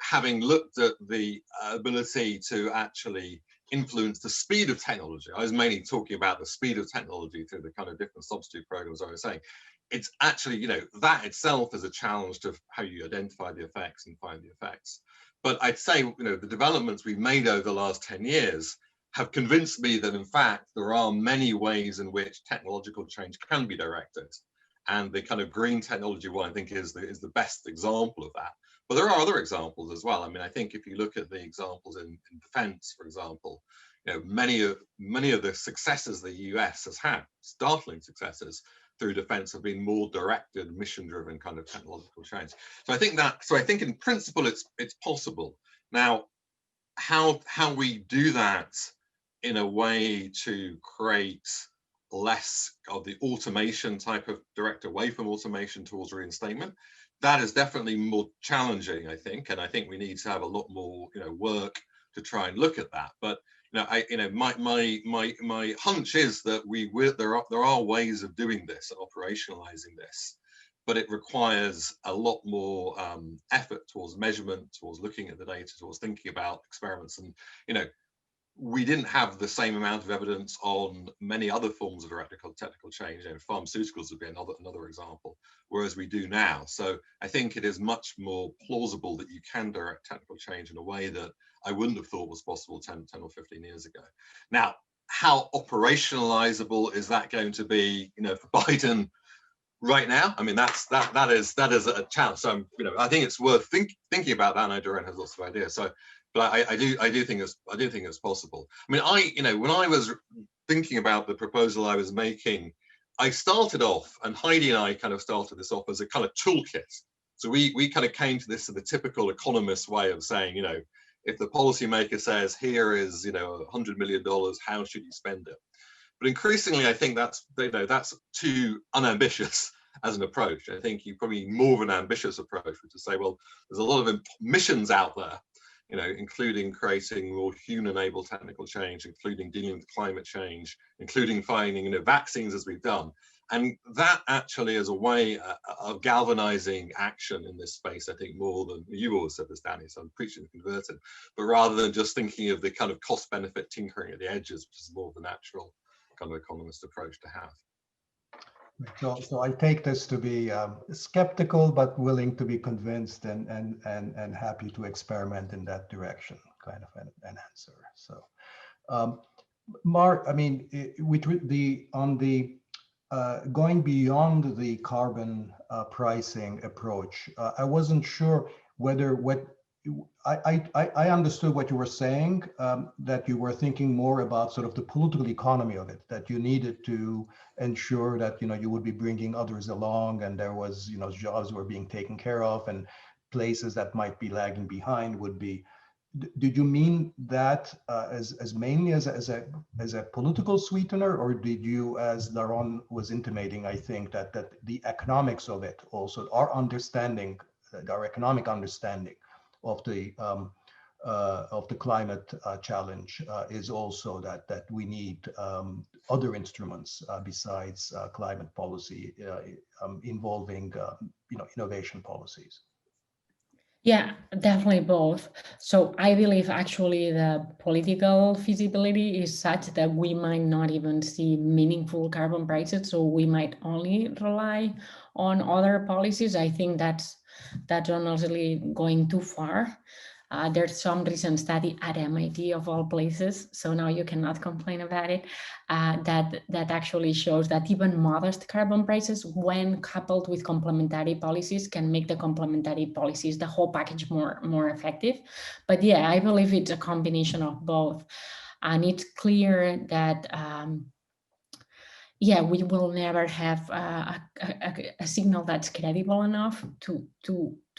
having looked at the ability to actually influence the speed of technology, I was mainly talking about the speed of technology through the kind of different substitute programs I was saying. It's actually, that itself is a challenge to how you identify the effects and find the effects. But I'd say, the developments we've made over the last 10 years have convinced me that, in fact, there are many ways in which technological change can be directed. And the kind of green technology one, I think, is the best example of that. But there are other examples as well. I mean, I think if you look at the examples in defense, for example, many of the successes the US has had, startling successes through defense, have been more directed, mission-driven kind of technological change. So I think in principle it's possible. Now, how we do that in a way to create less of the automation type of direct away from automation towards reinstatement, that is definitely more challenging, I think, and I think we need to have a lot more, work to try and look at that. But my hunch is that there are ways of doing this and operationalizing this, but it requires a lot more effort towards measurement, towards looking at the data, towards thinking about experiments, and we didn't have the same amount of evidence on many other forms of technical change. Pharmaceuticals would be another example, whereas we do now. So I think it is much more plausible that you can direct technical change in a way that I wouldn't have thought was possible 10 or 15 years ago. Now, how operationalizable is that going to be, for Biden right now? I mean, that is a challenge. So I think it's worth thinking about that. I know Daron has lots of ideas. So. But I do think it's possible. I mean, when I was thinking about the proposal I was making, I started off, and Heidi and I kind of started this off as a kind of toolkit. So we kind of came to this in the typical economist way of saying, if the policymaker says, here is, $100 million, how should you spend it? But increasingly, I think that's too unambitious as an approach. I think you probably need more of an ambitious approach, which is to say, well, there's a lot of missions out there, including creating more human-enabled technical change, including dealing with climate change, including finding, vaccines as we've done. And that actually is a way of galvanizing action in this space, I think, more than you always said this, Dani, so I'm preaching the converted, but rather than just thinking of the kind of cost-benefit tinkering at the edges, which is more of the natural kind of economist approach to have. So I take this to be skeptical, but willing to be convinced and happy to experiment in that direction, kind of an answer. So, Mark, I mean, going beyond the carbon pricing approach, I wasn't sure whether I understood what you were saying, that you were thinking more about sort of the political economy of it, that you needed to ensure that, you know, you would be bringing others along and there was, you know, jobs were being taken care of and places that might be lagging behind would be. Did you mean that as mainly as a political sweetener, or did you, as Daron was intimating, I think that the economics of it also, our economic understanding of the climate challenge is also that we need other instruments besides climate policy involving you know, innovation policies? Yeah, definitely both. So I believe actually the political feasibility is such that we might not even see meaningful carbon prices. So we might only rely on other policies. I think that's honestly going too far. There's some recent study at MIT of all places, so now you cannot complain about it, that actually shows that even modest carbon prices, when coupled with complementary policies, can make the complementary policies, the whole package, more effective. But yeah, I believe it's a combination of both. And it's clear that yeah, we will never have a signal that's credible enough to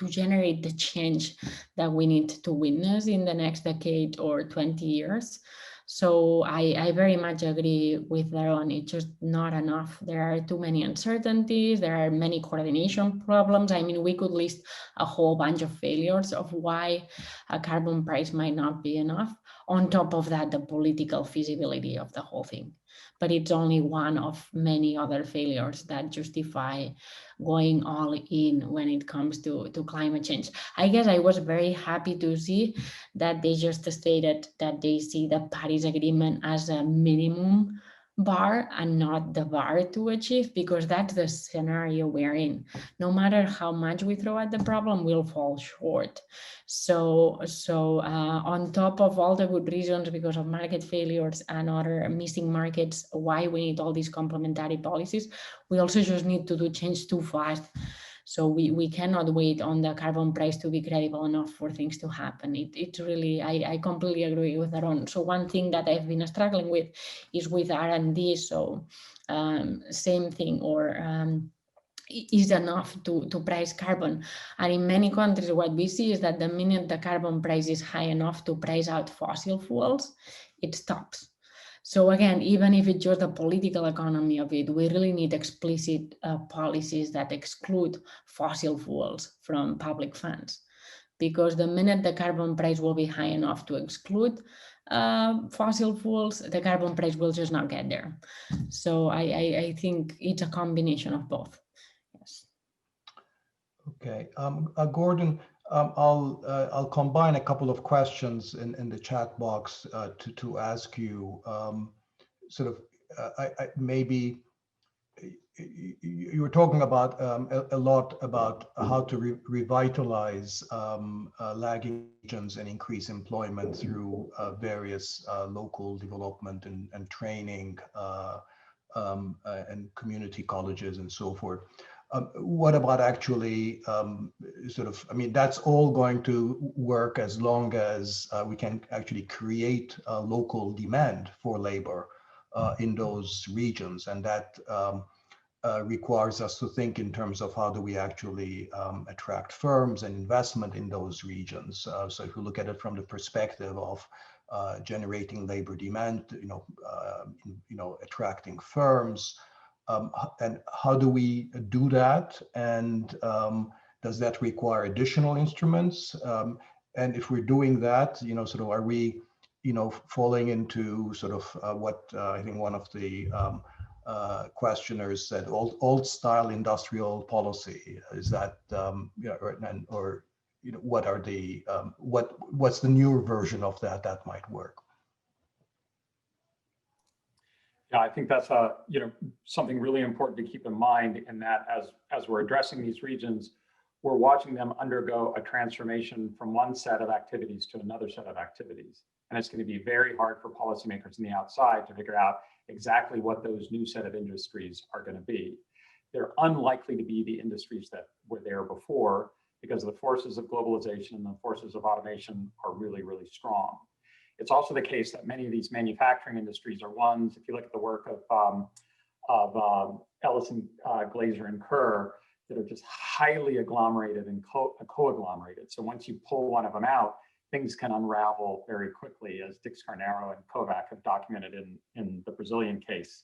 generate the change that we need to witness in the next decade or 20 years. So I very much agree with Daron. It's just not enough. There are too many uncertainties. There are many coordination problems. I mean, we could list a whole bunch of failures of why a carbon price might not be enough. On top of that, the political feasibility of the whole thing. But it's only one of many other failures that justify going all in when it comes to climate change. I guess I was very happy to see that they just stated that they see the Paris Agreement as a minimum bar and not the bar to achieve, because that's the scenario we're in. No matter how much we throw at the problem, we'll fall short. So on top of all the good reasons because of market failures and other missing markets, why we need all these complementary policies, we also just need to do change too fast. So we cannot wait on the carbon price to be credible enough for things to happen. It's really, I completely agree with Daron. So one thing that I've been struggling with is with R&D. So same thing, or is enough to price carbon. And in many countries, what we see is that the minute the carbon price is high enough to price out fossil fuels, it stops. So again, even if it's just the political economy of it, we really need explicit policies that exclude fossil fuels from public funds. Because the minute the carbon price will be high enough to exclude fossil fuels, the carbon price will just not get there. So I think it's a combination of both. Yes. Okay, Gordon, I'll combine a couple of questions in the chat box to ask you. Sort of, maybe you were talking about a lot about how to revitalize lagging regions and increase employment through various local development and training and community colleges and so forth. What about actually sort of, I mean, that's all going to work as long as we can actually create local demand for labor in those regions. And that requires us to think in terms of how do we actually attract firms and investment in those regions. So if you look at it from the perspective of generating labor demand, attracting firms, and how do we do that? And does that require additional instruments? And if we're doing that, sort of, are we, falling into sort of what I think one of the questioners said, old style industrial policy? Is that, what are the, what's the newer version of that might work? I think that's something really important to keep in mind, in that as we're addressing these regions, we're watching them undergo a transformation from one set of activities to another set of activities. And it's going to be very hard for policymakers on the outside to figure out exactly what those new set of industries are going to be. They're unlikely to be the industries that were there before, because the forces of globalization and the forces of automation are really, really strong. It's also the case that many of these manufacturing industries are ones, if you look at the work of Ellison, Glaser, and Kerr, that are just highly agglomerated and co-agglomerated. So once you pull one of them out, things can unravel very quickly, as Dix Carneiro and Kovac have documented in the Brazilian case.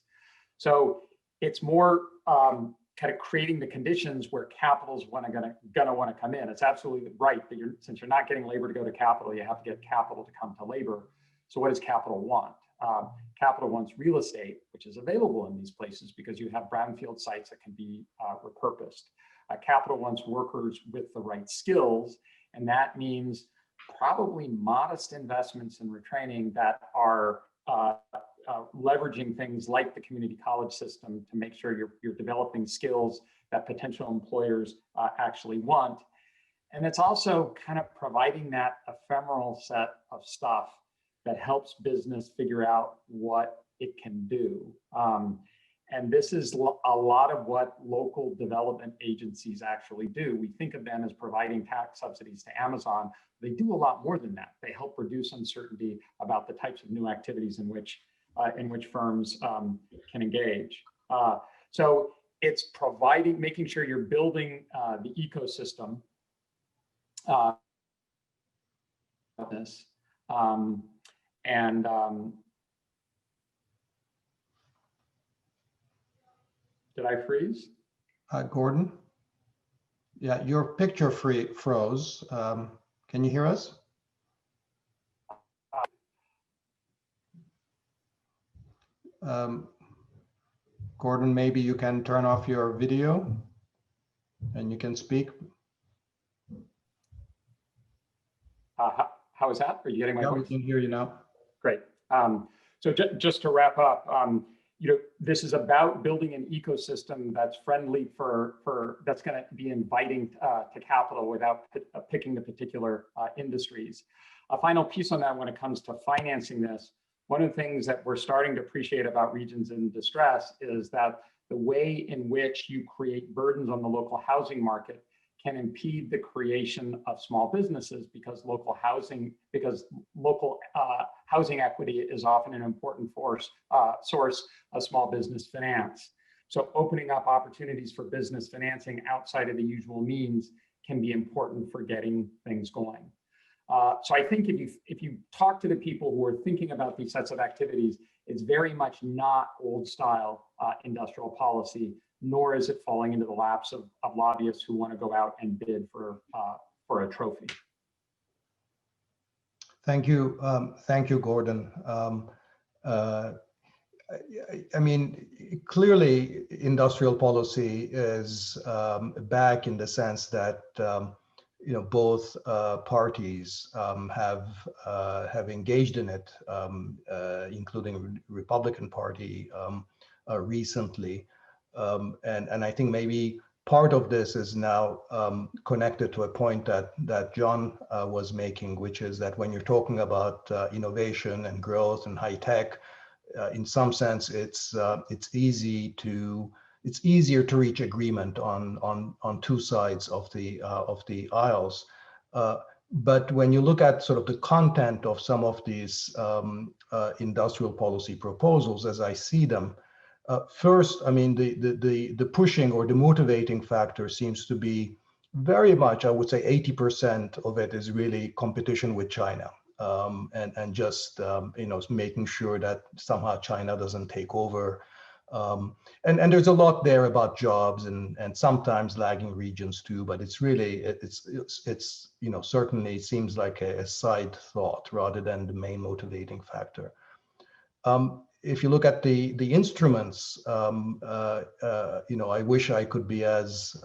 So it's more kind of creating the conditions where capital's gonna want to come in. It's absolutely right that since you're not getting labor to go to capital, you have to get capital to come to labor. So what does capital want? Capital wants real estate, which is available in these places because you have brownfield sites that can be repurposed. Capital wants workers with the right skills, and that means probably modest investments in retraining that are leveraging things like the community college system to make sure you're developing skills that potential employers actually want. And it's also kind of providing that ephemeral set of stuff that helps business figure out what it can do. And this is a lot of what local development agencies actually do. We think of them as providing tax subsidies to Amazon. They do a lot more than that. They help reduce uncertainty about the types of new activities in which firms can engage. So it's making sure you're building the ecosystem. Did I freeze? Gordon? Yeah, your picture froze. Can you hear us? Gordon, maybe you can turn off your video and you can speak. How is that? Are you getting my voice? We can hear you now. Great. So just to wrap up, this is about building an ecosystem that's friendly that's going to be inviting to capital without picking the particular industries. A final piece on that when it comes to financing this, one of the things that we're starting to appreciate about regions in distress is that the way in which you create burdens on the local housing market can impede the creation of small businesses, because local housing equity is often an important source of small business finance. So opening up opportunities for business financing outside of the usual means can be important for getting things going. So I think if you talk to the people who are thinking about these sets of activities, it's very much not old style industrial policy, nor is it falling into the laps of lobbyists who want to go out and bid for a trophy. Thank you, Gordon. I mean, clearly, industrial policy is back in the sense that both parties have engaged in it, including Republican Party recently. And I think maybe part of this is now connected to a point that John was making, which is that when you're talking about innovation and growth and high tech, in some sense, it's easier to reach agreement on two sides of the aisles. But when you look at sort of the content of some of these industrial policy proposals, as I see them, first, I mean, the pushing or the motivating factor seems to be very much, I would say 80% of it is really competition with China, and just making sure that somehow China doesn't take over. And there's a lot there about jobs and sometimes lagging regions too, but it's really it's certainly seems like a side thought rather than the main motivating factor. If you look at the instruments, I wish I could be as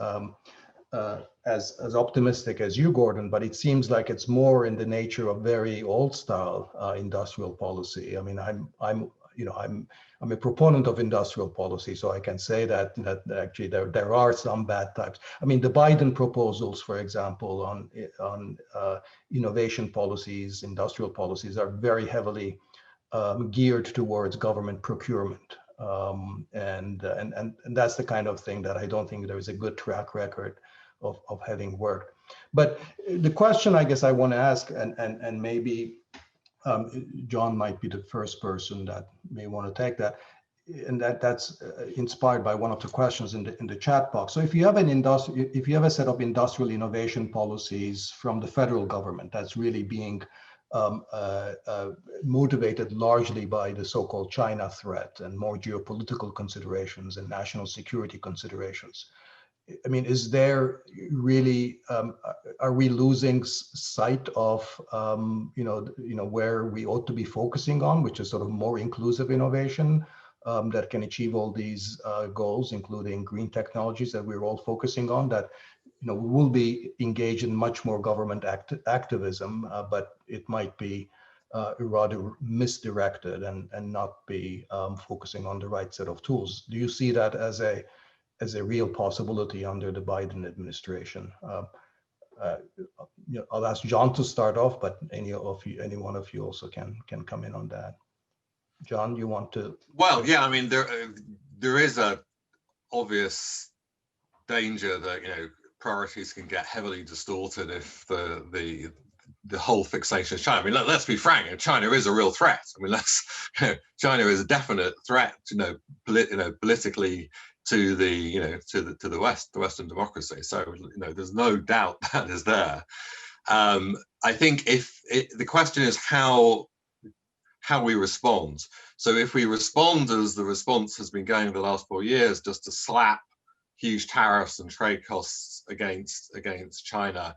optimistic as you, Gordon, but it seems like it's more in the nature of very old style industrial policy. I mean, I'm a proponent of industrial policy, so I can say that actually there are some bad types. I mean, the Biden proposals, for example, on innovation policies, industrial policies, are very heavily geared towards government procurement, and that's the kind of thing that I don't think there is a good track record of having worked. But the question I guess I want to ask, and maybe John might be the first person that may want to take that, and that's inspired by one of the questions in the chat box. So if you have a set of industrial innovation policies from the federal government that's really being motivated largely by the so-called China threat and more geopolitical considerations and national security considerations, I mean, is there really, are we losing sight of, where we ought to be focusing on, which is sort of more inclusive innovation that can achieve all these goals, including green technologies that we're all focusing on, that, we will be engaged in much more government activism, but it might be rather misdirected and not be focusing on the right set of tools. Do you see that as a real possibility under the Biden administration? I'll ask John to start off, but any one of you also can come in on that. John, you want to? Well, yeah, I mean, there is a obvious danger that priorities can get heavily distorted if the whole fixation is China. I mean, let's be frank. China is a real threat. I mean, China is a definite threat, politically, to the West, the Western democracy. So there's no doubt that is there. I think the question is how we respond. So if we respond as the response has been going the last 4 years, just to slap huge tariffs and trade costs against China,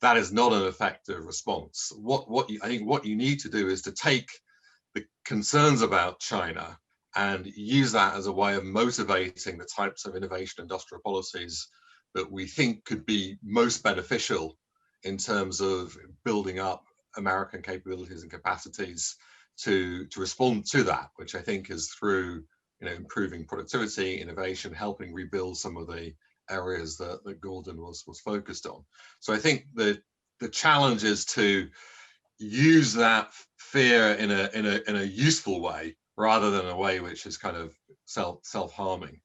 that is not an effective response. I think what you need to do is to take the concerns about China and use that as a way of motivating the types of innovation industrial policies that we think could be most beneficial in terms of building up American capabilities and capacities to respond to that, which I think is through improving productivity, innovation, helping rebuild some of the areas that Gordon was focused on. So I think the challenge is to use that fear in a useful way, rather than a way which is kind of self-harming.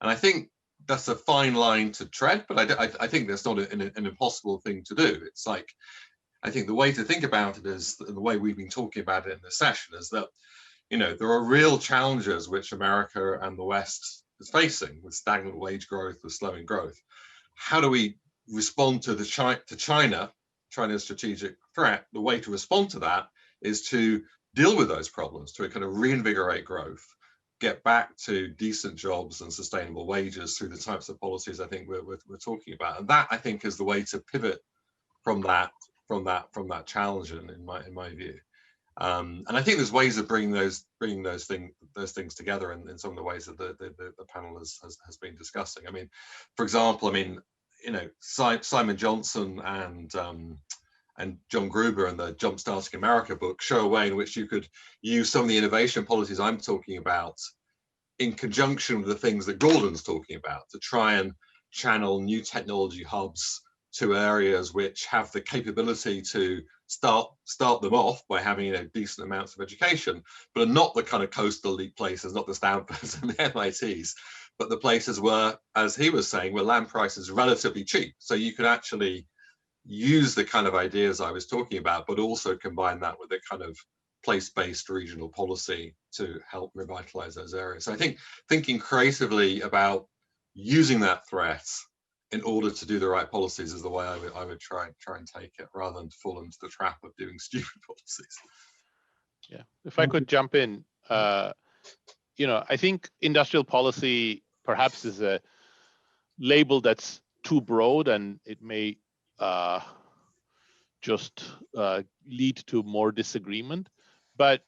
And I think that's a fine line to tread, but I think that's not an impossible thing to do. It's like, I think the way to think about it is, the way we've been talking about it in this session, is that there are real challenges which America and the West is facing, with stagnant wage growth, with slowing growth. How do we respond to China's strategic threat? The way to respond to that is to deal with those problems, to kind of reinvigorate growth, get back to decent jobs and sustainable wages through the types of policies I think we're talking about. And that, I think, is the way to pivot from that challenge, in my view. And I think there's ways of bringing those things together in some of the ways that the panel has been discussing. I mean, for example, Simon Johnson and John Gruber in the Jumpstarting America book show a way in which you could use some of the innovation policies I'm talking about in conjunction with the things that Gordon's talking about, to try and channel new technology hubs to areas which have the capability to start them off by having decent amounts of education, but are not the kind of coastal elite places, not the Stanfords and the MITs, but the places where, as he was saying, where land price is relatively cheap. So you can actually use the kind of ideas I was talking about, but also combine that with a kind of place-based regional policy to help revitalize those areas. So I think thinking creatively about using that threat in order to do the right policies is the way I would try and take it, rather than fall into the trap of doing stupid policies. Yeah, if I could jump in, I think industrial policy perhaps is a label that's too broad, and it may just lead to more disagreement. But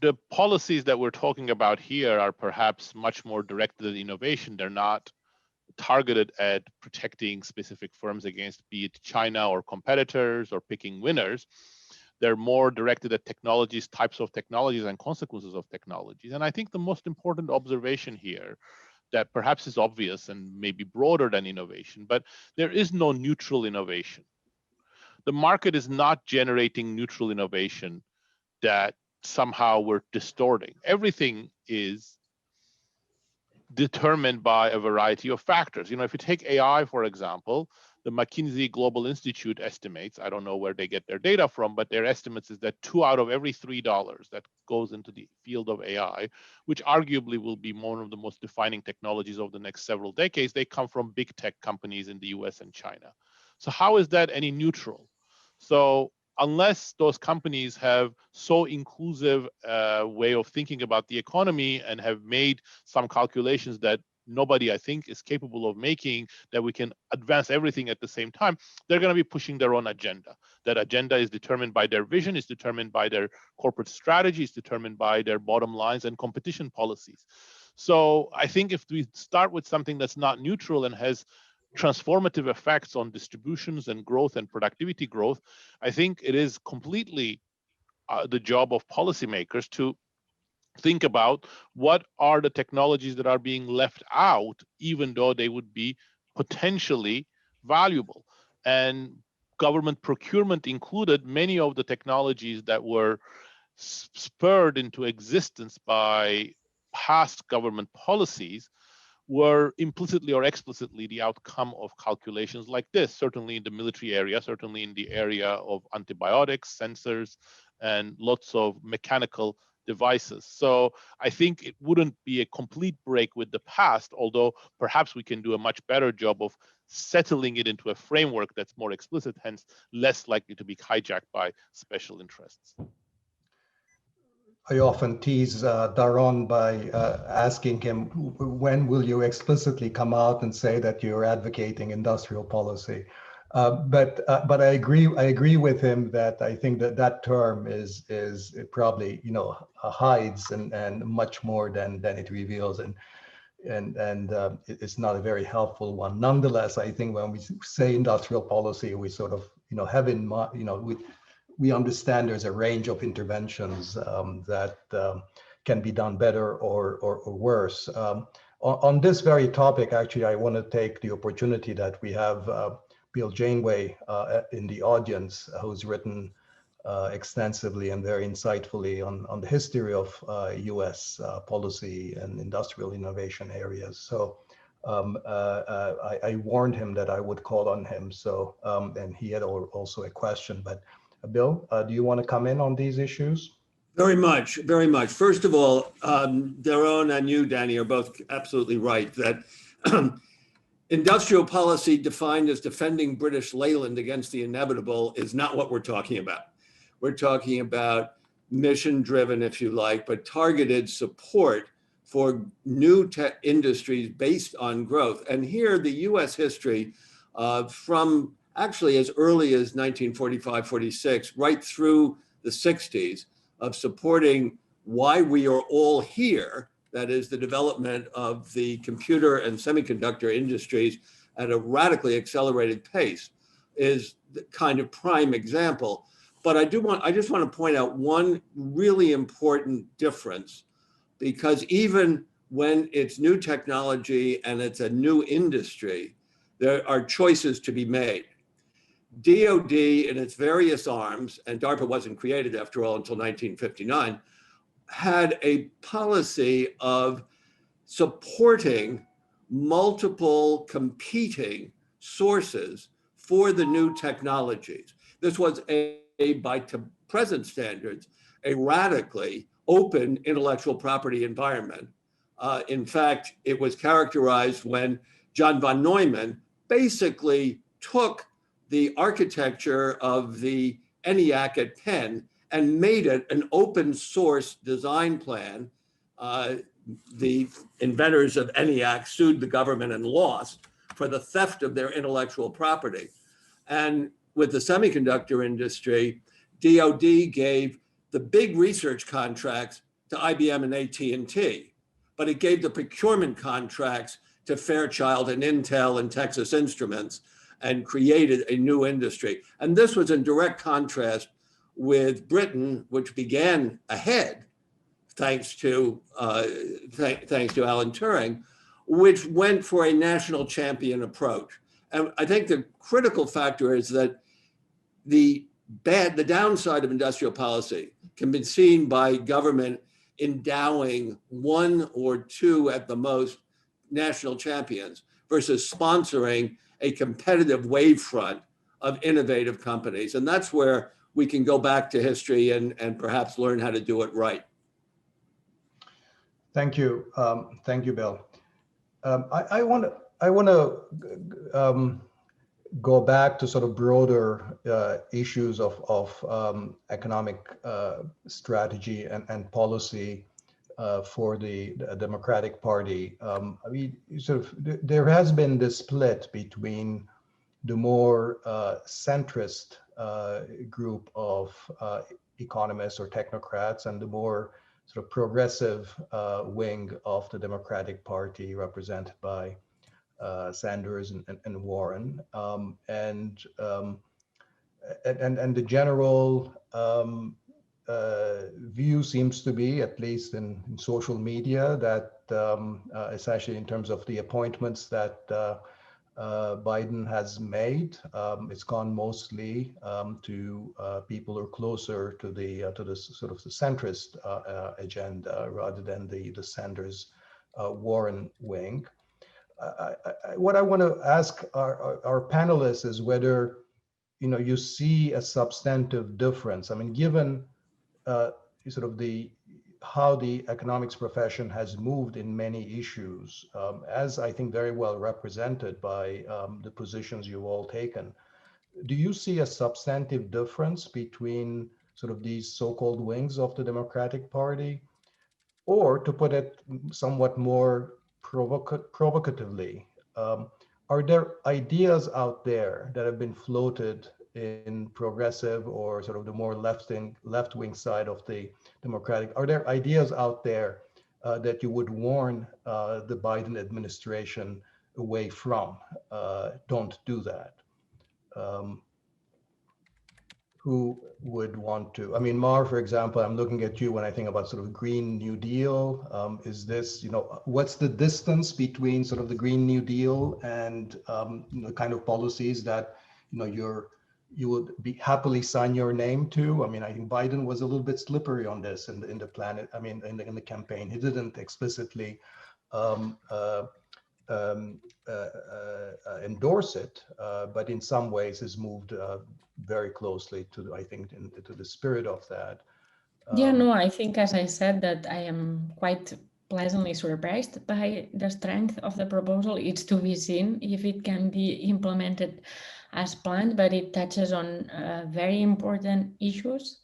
the policies that we're talking about here are perhaps much more directed at innovation. They're not targeted at protecting specific firms against, be it China or competitors, or picking winners. They're more directed at technologies, types of technologies, and consequences of technologies. And I think the most important observation here that perhaps is obvious and maybe broader than innovation, but there is no neutral innovation. The market is not generating neutral innovation that somehow we're distorting. Everything is determined by a variety of factors. If you take AI, for example, the McKinsey Global Institute estimates, I don't know where they get their data from, but their estimates is that 2 out of every $3 that goes into the field of AI, which arguably will be one of the most defining technologies over the next several decades, they come from big tech companies in the US and China. So how is that any neutral? So unless those companies have so inclusive way of thinking about the economy and have made some calculations that nobody, I think, is capable of making, that we can advance everything at the same time, they're going to be pushing their own agenda. That agenda is determined by their vision, is determined by their corporate strategy, is determined by their bottom lines and competition policies. So I think if we start with something that's not neutral and has transformative effects on distributions and growth and productivity growth, I think it is completely the job of policymakers to think about what are the technologies that are being left out, even though they would be potentially valuable. And government procurement included many of the technologies that were spurred into existence by past government policies were implicitly or explicitly the outcome of calculations like this, certainly in the military area, certainly in the area of antibiotics, sensors, and lots of mechanical devices. So I think it wouldn't be a complete break with the past, although perhaps we can do a much better job of settling it into a framework that's more explicit, hence less likely to be hijacked by special interests. I often tease Daron by asking him, when will you explicitly come out and say that you're advocating industrial policy? But I agree with him that I think that term is probably hides and much more than it reveals, and it's not a very helpful one. Nonetheless, I think when we say industrial policy, we sort of have in mind we understand there's a range of interventions that can be done better or worse. On this very topic, actually, I want to take the opportunity that we have Bill Janeway in the audience, who's written extensively and very insightfully on the history of US policy and industrial innovation areas. So I warned him that I would call on him. So and he had also a question, but Bill, do you want to come in on these issues? Very much, very much. First of all, Daron and you, Dani, are both absolutely right that industrial policy defined as defending British Leyland against the inevitable is not what we're talking about. We're talking about mission-driven, if you like, but targeted support for new tech industries based on growth. And here, the US history from actually as early as 1945, 46, right through the 60s, of supporting why we are all here, that is the development of the computer and semiconductor industries at a radically accelerated pace, is the kind of prime example. But I just want to point out one really important difference, because even when it's new technology and it's a new industry, there are choices to be made. DOD in its various arms, and DARPA wasn't created after all until 1959, had a policy of supporting multiple competing sources for the new technologies. This was by present standards, a radically open intellectual property environment. In fact, it was characterized when John von Neumann basically took the architecture of the ENIAC at Penn and made it an open source design plan. The inventors of ENIAC sued the government and lost for the theft of their intellectual property. And with the semiconductor industry, DOD gave the big research contracts to IBM and AT&T, but it gave the procurement contracts to Fairchild and Intel and Texas Instruments, and created a new industry. And this was in direct contrast with Britain, which began ahead, thanks to Alan Turing, which went for a national champion approach. And I think the critical factor is that the downside of industrial policy can be seen by government endowing one or two at the most national champions versus sponsoring a competitive wave front of innovative companies. And that's where we can go back to history and perhaps learn how to do it right. Thank you. Thank you, Bill. I want to go back to sort of broader issues of economic strategy and policy for the Democratic Party. I mean, sort of, there has been this split between the more centrist group of economists or technocrats and the more sort of progressive wing of the Democratic Party, represented by Sanders and Warren, and the general view seems to be, at least in social media, that especially in terms of the appointments that Biden has made, it's gone mostly to people who are closer to the sort of the centrist agenda rather than the Sanders Warren wing. What I want to ask our panelists is whether you see a substantive difference. I mean, given sort of how the economics profession has moved in many issues, as I think very well represented by the positions you've all taken. Do you see a substantive difference between sort of these so-called wings of the Democratic Party? Or to put it somewhat more provocatively, are there ideas out there that have been floated in progressive or sort of the more left-wing side of the Democratic? Are there ideas out there that you would warn the Biden administration away from? Don't do that. Who would want to? I mean, Mar, for example, I'm looking at you when I think about sort of Green New Deal. Is this, what's the distance between sort of the Green New Deal and the kind of policies that, you would be happily sign your name to? I mean, I think Biden was a little bit slippery on this in the planet. I mean, in the campaign, he didn't explicitly endorse it, but in some ways has moved very closely to, I think, to the spirit of that. Yeah, no, I think, as I said, that I am quite pleasantly surprised by the strength of the proposal. It's to be seen if it can be implemented as planned, but it touches on very important issues.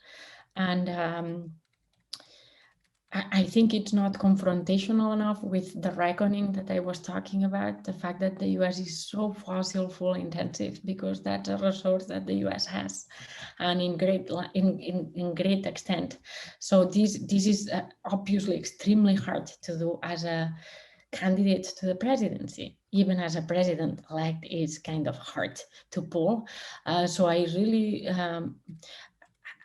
And I think it's not confrontational enough with the reckoning that I was talking about, the fact that the US is so fossil fuel intensive, because that's a resource that the US has, and in great extent. So this is obviously extremely hard to do as a candidate to the presidency. Even as a president-elect, it's kind of hard to pull. So I really,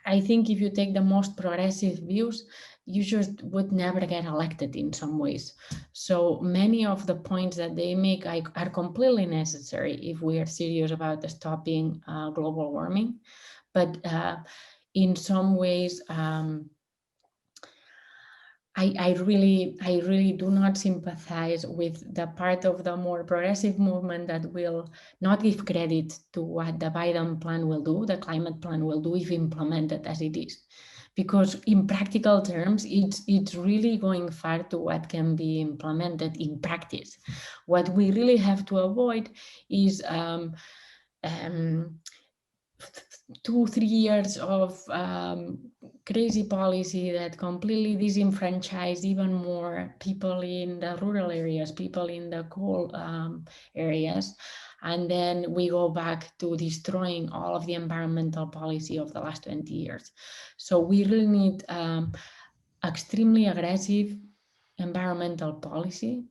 I think if you take the most progressive views, you just would never get elected in some ways. So many of the points that they make are completely necessary if we are serious about stopping global warming. But in some ways, I really do not sympathize with the part of the more progressive movement that will not give credit to what the Biden plan will do, the climate plan will do if implemented as it is. Because in practical terms, it's really going far to what can be implemented in practice. What we really have to avoid is 2-3 years of crazy policy that completely disenfranchised even more people in the rural areas, people in the coal areas. And then we go back to destroying all of the environmental policy of the last 20 years. So we really need extremely aggressive environmental policy,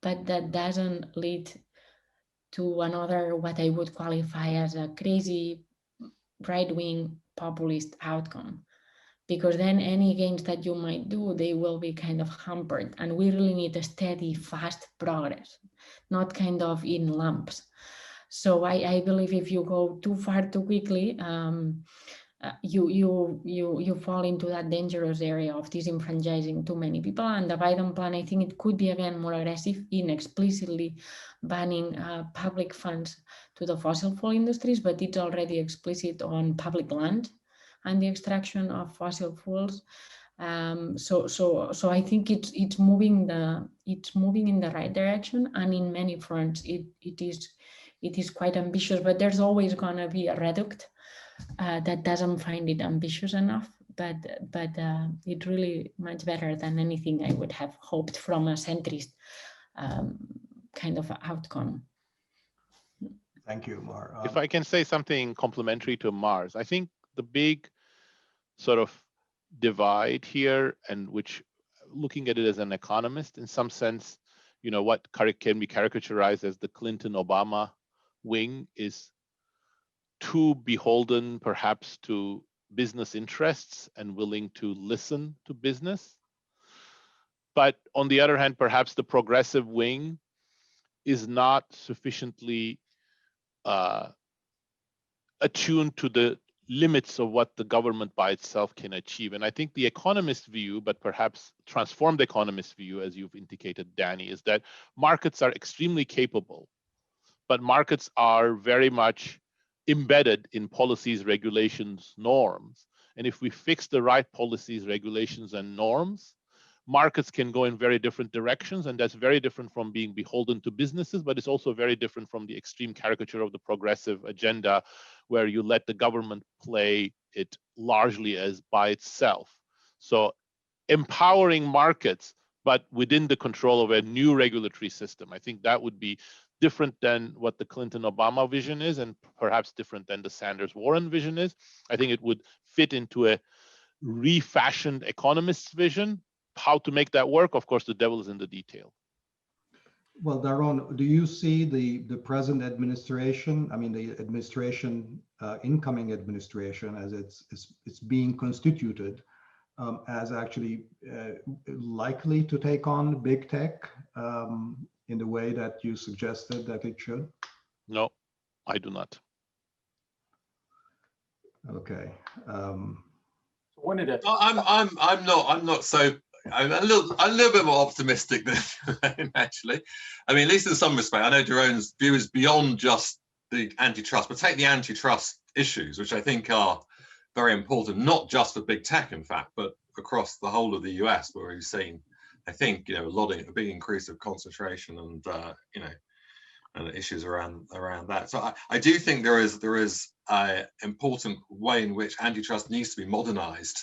but that doesn't lead to another, what I would qualify as a crazy right-wing populist outcome, because then any gains that you might do, they will be kind of hampered. And we really need a steady, fast progress, not kind of in lumps. So I believe if you go too far too quickly, you fall into that dangerous area of disenfranchising too many people. And the Biden plan, I think it could be again more aggressive in explicitly banning public funds to the fossil fuel industries, but it's already explicit on public land and the extraction of fossil fuels. So I think it's moving in the right direction, and in many fronts it is quite ambitious. But there's always gonna be a reduct that doesn't find it ambitious enough. But it's really much better than anything I would have hoped from a centrist kind of outcome. Thank you, Mar. If I can say something complementary to Mars, I think the big sort of divide here, and which, looking at it as an economist, in some sense, what can be caricaturized as the Clinton-Obama wing is too beholden perhaps to business interests and willing to listen to business. But on the other hand, perhaps the progressive wing is not sufficiently attuned to the limits of what the government by itself can achieve. And I think the economist view, but perhaps transformed economist view, as you've indicated, Dani, is that markets are extremely capable, but markets are very much embedded in policies, regulations, norms. And if we fix the right policies, regulations, and norms, markets can go in very different directions, and that's very different from being beholden to businesses, but it's also very different from the extreme caricature of the progressive agenda, where you let the government play it largely as by itself. So empowering markets, but within the control of a new regulatory system, I think that would be different than what the Clinton-Obama vision is, and perhaps different than the Sanders-Warren vision is. I think it would fit into a refashioned economist's vision. How to make that work? Of course, the devil is in the detail. Well, Daron, do you see the present administration, I mean, the administration, incoming administration, as it's being constituted, as actually likely to take on big tech in the way that you suggested that it should? No, I do not. Okay. When did it? I'm not so. I'm a little bit more optimistic than actually. I mean, at least in some respect, I know Daron's view is beyond just the antitrust, but take the antitrust issues, which I think are very important, not just for big tech, in fact, but across the whole of the US, where we've seen, I think, a big increase of concentration and and issues around that. So I do think there is an important way in which antitrust needs to be modernized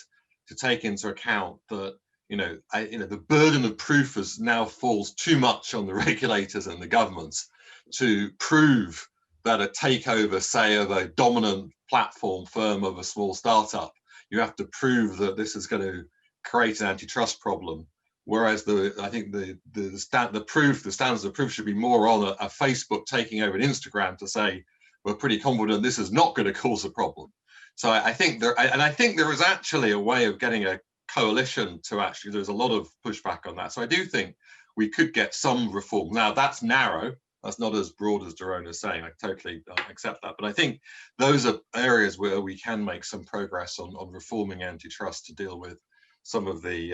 to take into account that the burden of proof now falls too much on the regulators and the governments to prove that a takeover, say, of a dominant platform firm of a small startup, you have to prove that this is going to create an antitrust problem. Whereas I think the standards of proof should be more on a Facebook taking over an Instagram to say, we're pretty confident this is not going to cause a problem. So I think there is actually a way of getting a coalition to actually, there's a lot of pushback on that. So I do think we could get some reform. Now that's narrow, that's not as broad as Daron is saying. I totally accept that. But I think those are areas where we can make some progress on reforming antitrust to deal with some of the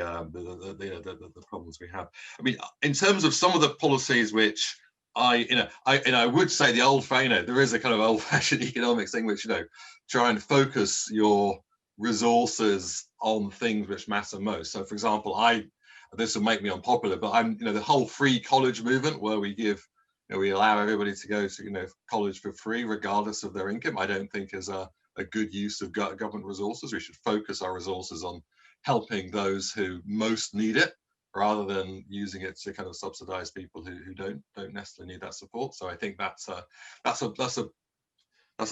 problems we have. I mean, in terms of some of the policies which I would say the old-fashioned, there is a kind of old-fashioned economics thing which, try and focus your resources on things which matter most. So, for example, this will make me unpopular, but I'm, the whole free college movement where we give, we allow everybody to go to, college for free regardless of their income, I don't think is a good use of government resources. We should focus our resources on helping those who most need it, rather than using it to kind of subsidize people who don't necessarily need that support. So I think that's a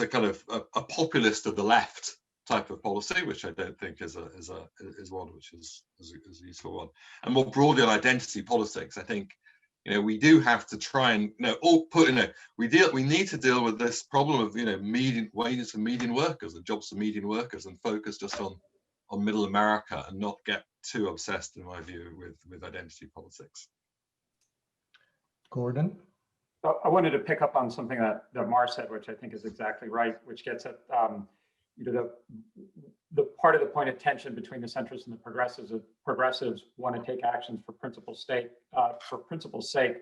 kind of a populist of the left type of policy, which I don't think is one which is a useful one. And more broadly on identity politics, I think we do have to try and all put we need to deal with this problem of median wages for median workers and jobs for median workers, and focus just on middle America and not get too obsessed, in my view, with identity politics. Gordon? I wanted to pick up on something that Mar said, which I think is exactly right, which gets at the part of the point of tension between the centrists and the progressives. Progressives want to take actions for principle's sake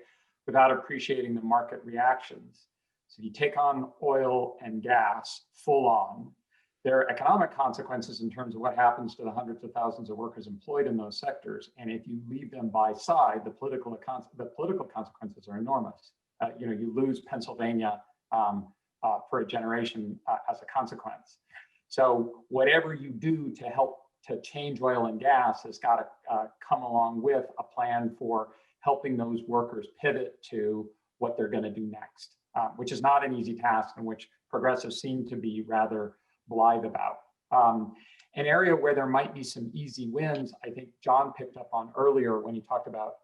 without appreciating the market reactions. So if you take on oil and gas full on, there are economic consequences in terms of what happens to the hundreds of thousands of workers employed in those sectors. And if you leave them by side, the political consequences are enormous. You lose Pennsylvania for a generation as a consequence. So whatever you do to help to change oil and gas has got to come along with a plan for helping those workers pivot to what they're going to do next, which is not an easy task, and which progressives seem to be rather blithe about. An area where there might be some easy wins, I think John picked up on earlier when he talked about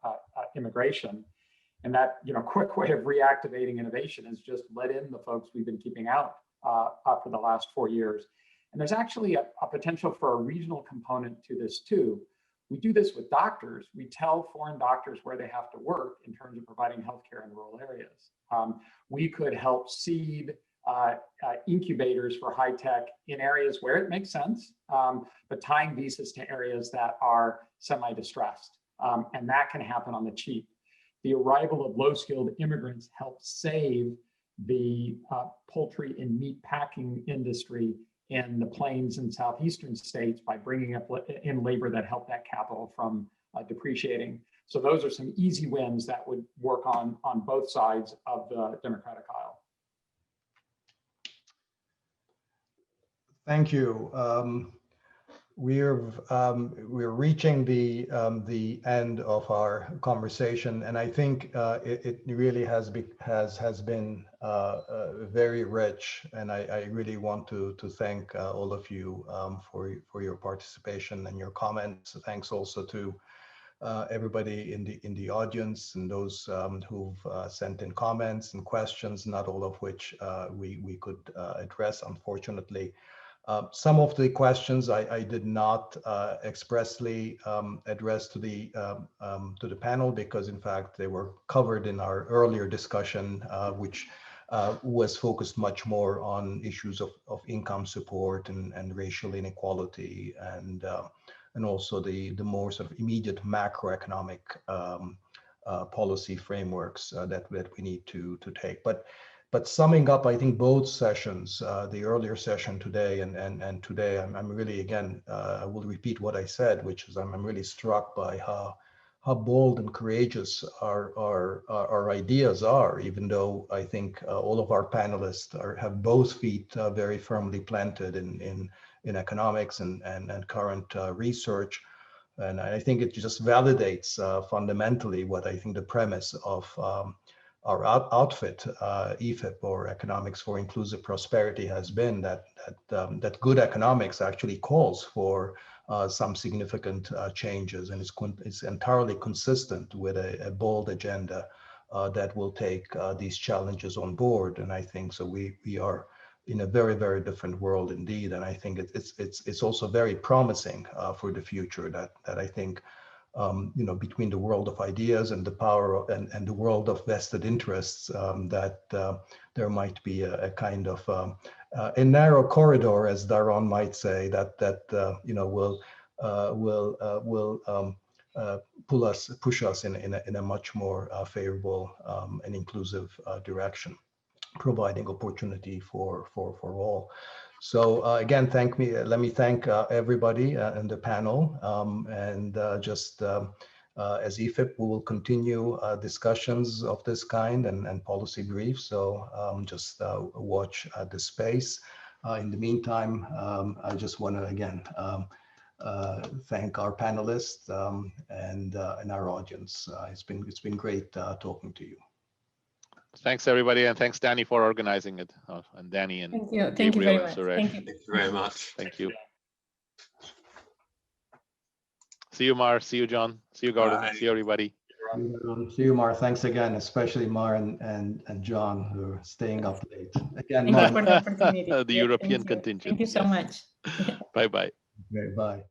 immigration, and that quick way of reactivating innovation is just let in the folks we've been keeping out for the last 4 years. And there's actually a potential for a regional component to this too. We do this with doctors. We tell foreign doctors where they have to work in terms of providing healthcare in rural areas. We could help seed incubators for high tech in areas where it makes sense, but tying visas to areas that are semi-distressed. And that can happen on the cheap. The arrival of low-skilled immigrants helps save the poultry and meat packing industry in the plains and southeastern states by bringing up in labor that help that capital from depreciating. So those are some easy wins that would work on both sides of the Democratic aisle. Thank you. We're reaching the end of our conversation, and I think it really has been very rich. And I really want to thank all of you for your participation and your comments. Thanks also to everybody in the audience and those who've sent in comments and questions, not all of which we could address, unfortunately. Some of the questions I did not expressly address to the panel, because in fact they were covered in our earlier discussion, which was focused much more on issues of income support and racial inequality, and also the more sort of immediate macroeconomic policy frameworks that we need to take. But summing up, I think both sessions, the earlier session today and today, I'm really, again, I will repeat what I said, which is I'm really struck by how bold and courageous our ideas are, even though I think all of our panelists have both feet very firmly planted in economics and current research. And I think it just validates fundamentally what I think the premise of our outfit, EfIP, or Economics for Inclusive Prosperity, has been that good economics actually calls for some significant changes, and it's entirely consistent with a bold agenda that will take these challenges on board. And I think so we are in a very, very different world indeed. And I think it's also very promising for the future that I think between the world of ideas and the power and the world of vested interests, that there might be a kind of a narrow corridor, as Daron might say, that will push us in a much more favorable and inclusive direction, providing opportunity for all. So again, let me thank everybody in the panel, and just as EfIP, we will continue discussions of this kind and policy briefs. So just watch the space. In the meantime, I just want to again thank our panelists and our audience. It's been great talking to you. Thanks, everybody, and thanks, Dani, for organizing it, and Dani and thank you very much. Thank you very much. Thank you. See you, Mar. See you, John. See you, Gordon. Bye. See you, everybody. Daron. See you, Mar. Thanks again, especially Mar and John, who are staying up late. Again, Thank you Mar. for the opportunity. The European Thank you. contingent. Thank you so Yes. much. Bye-bye. Okay, bye.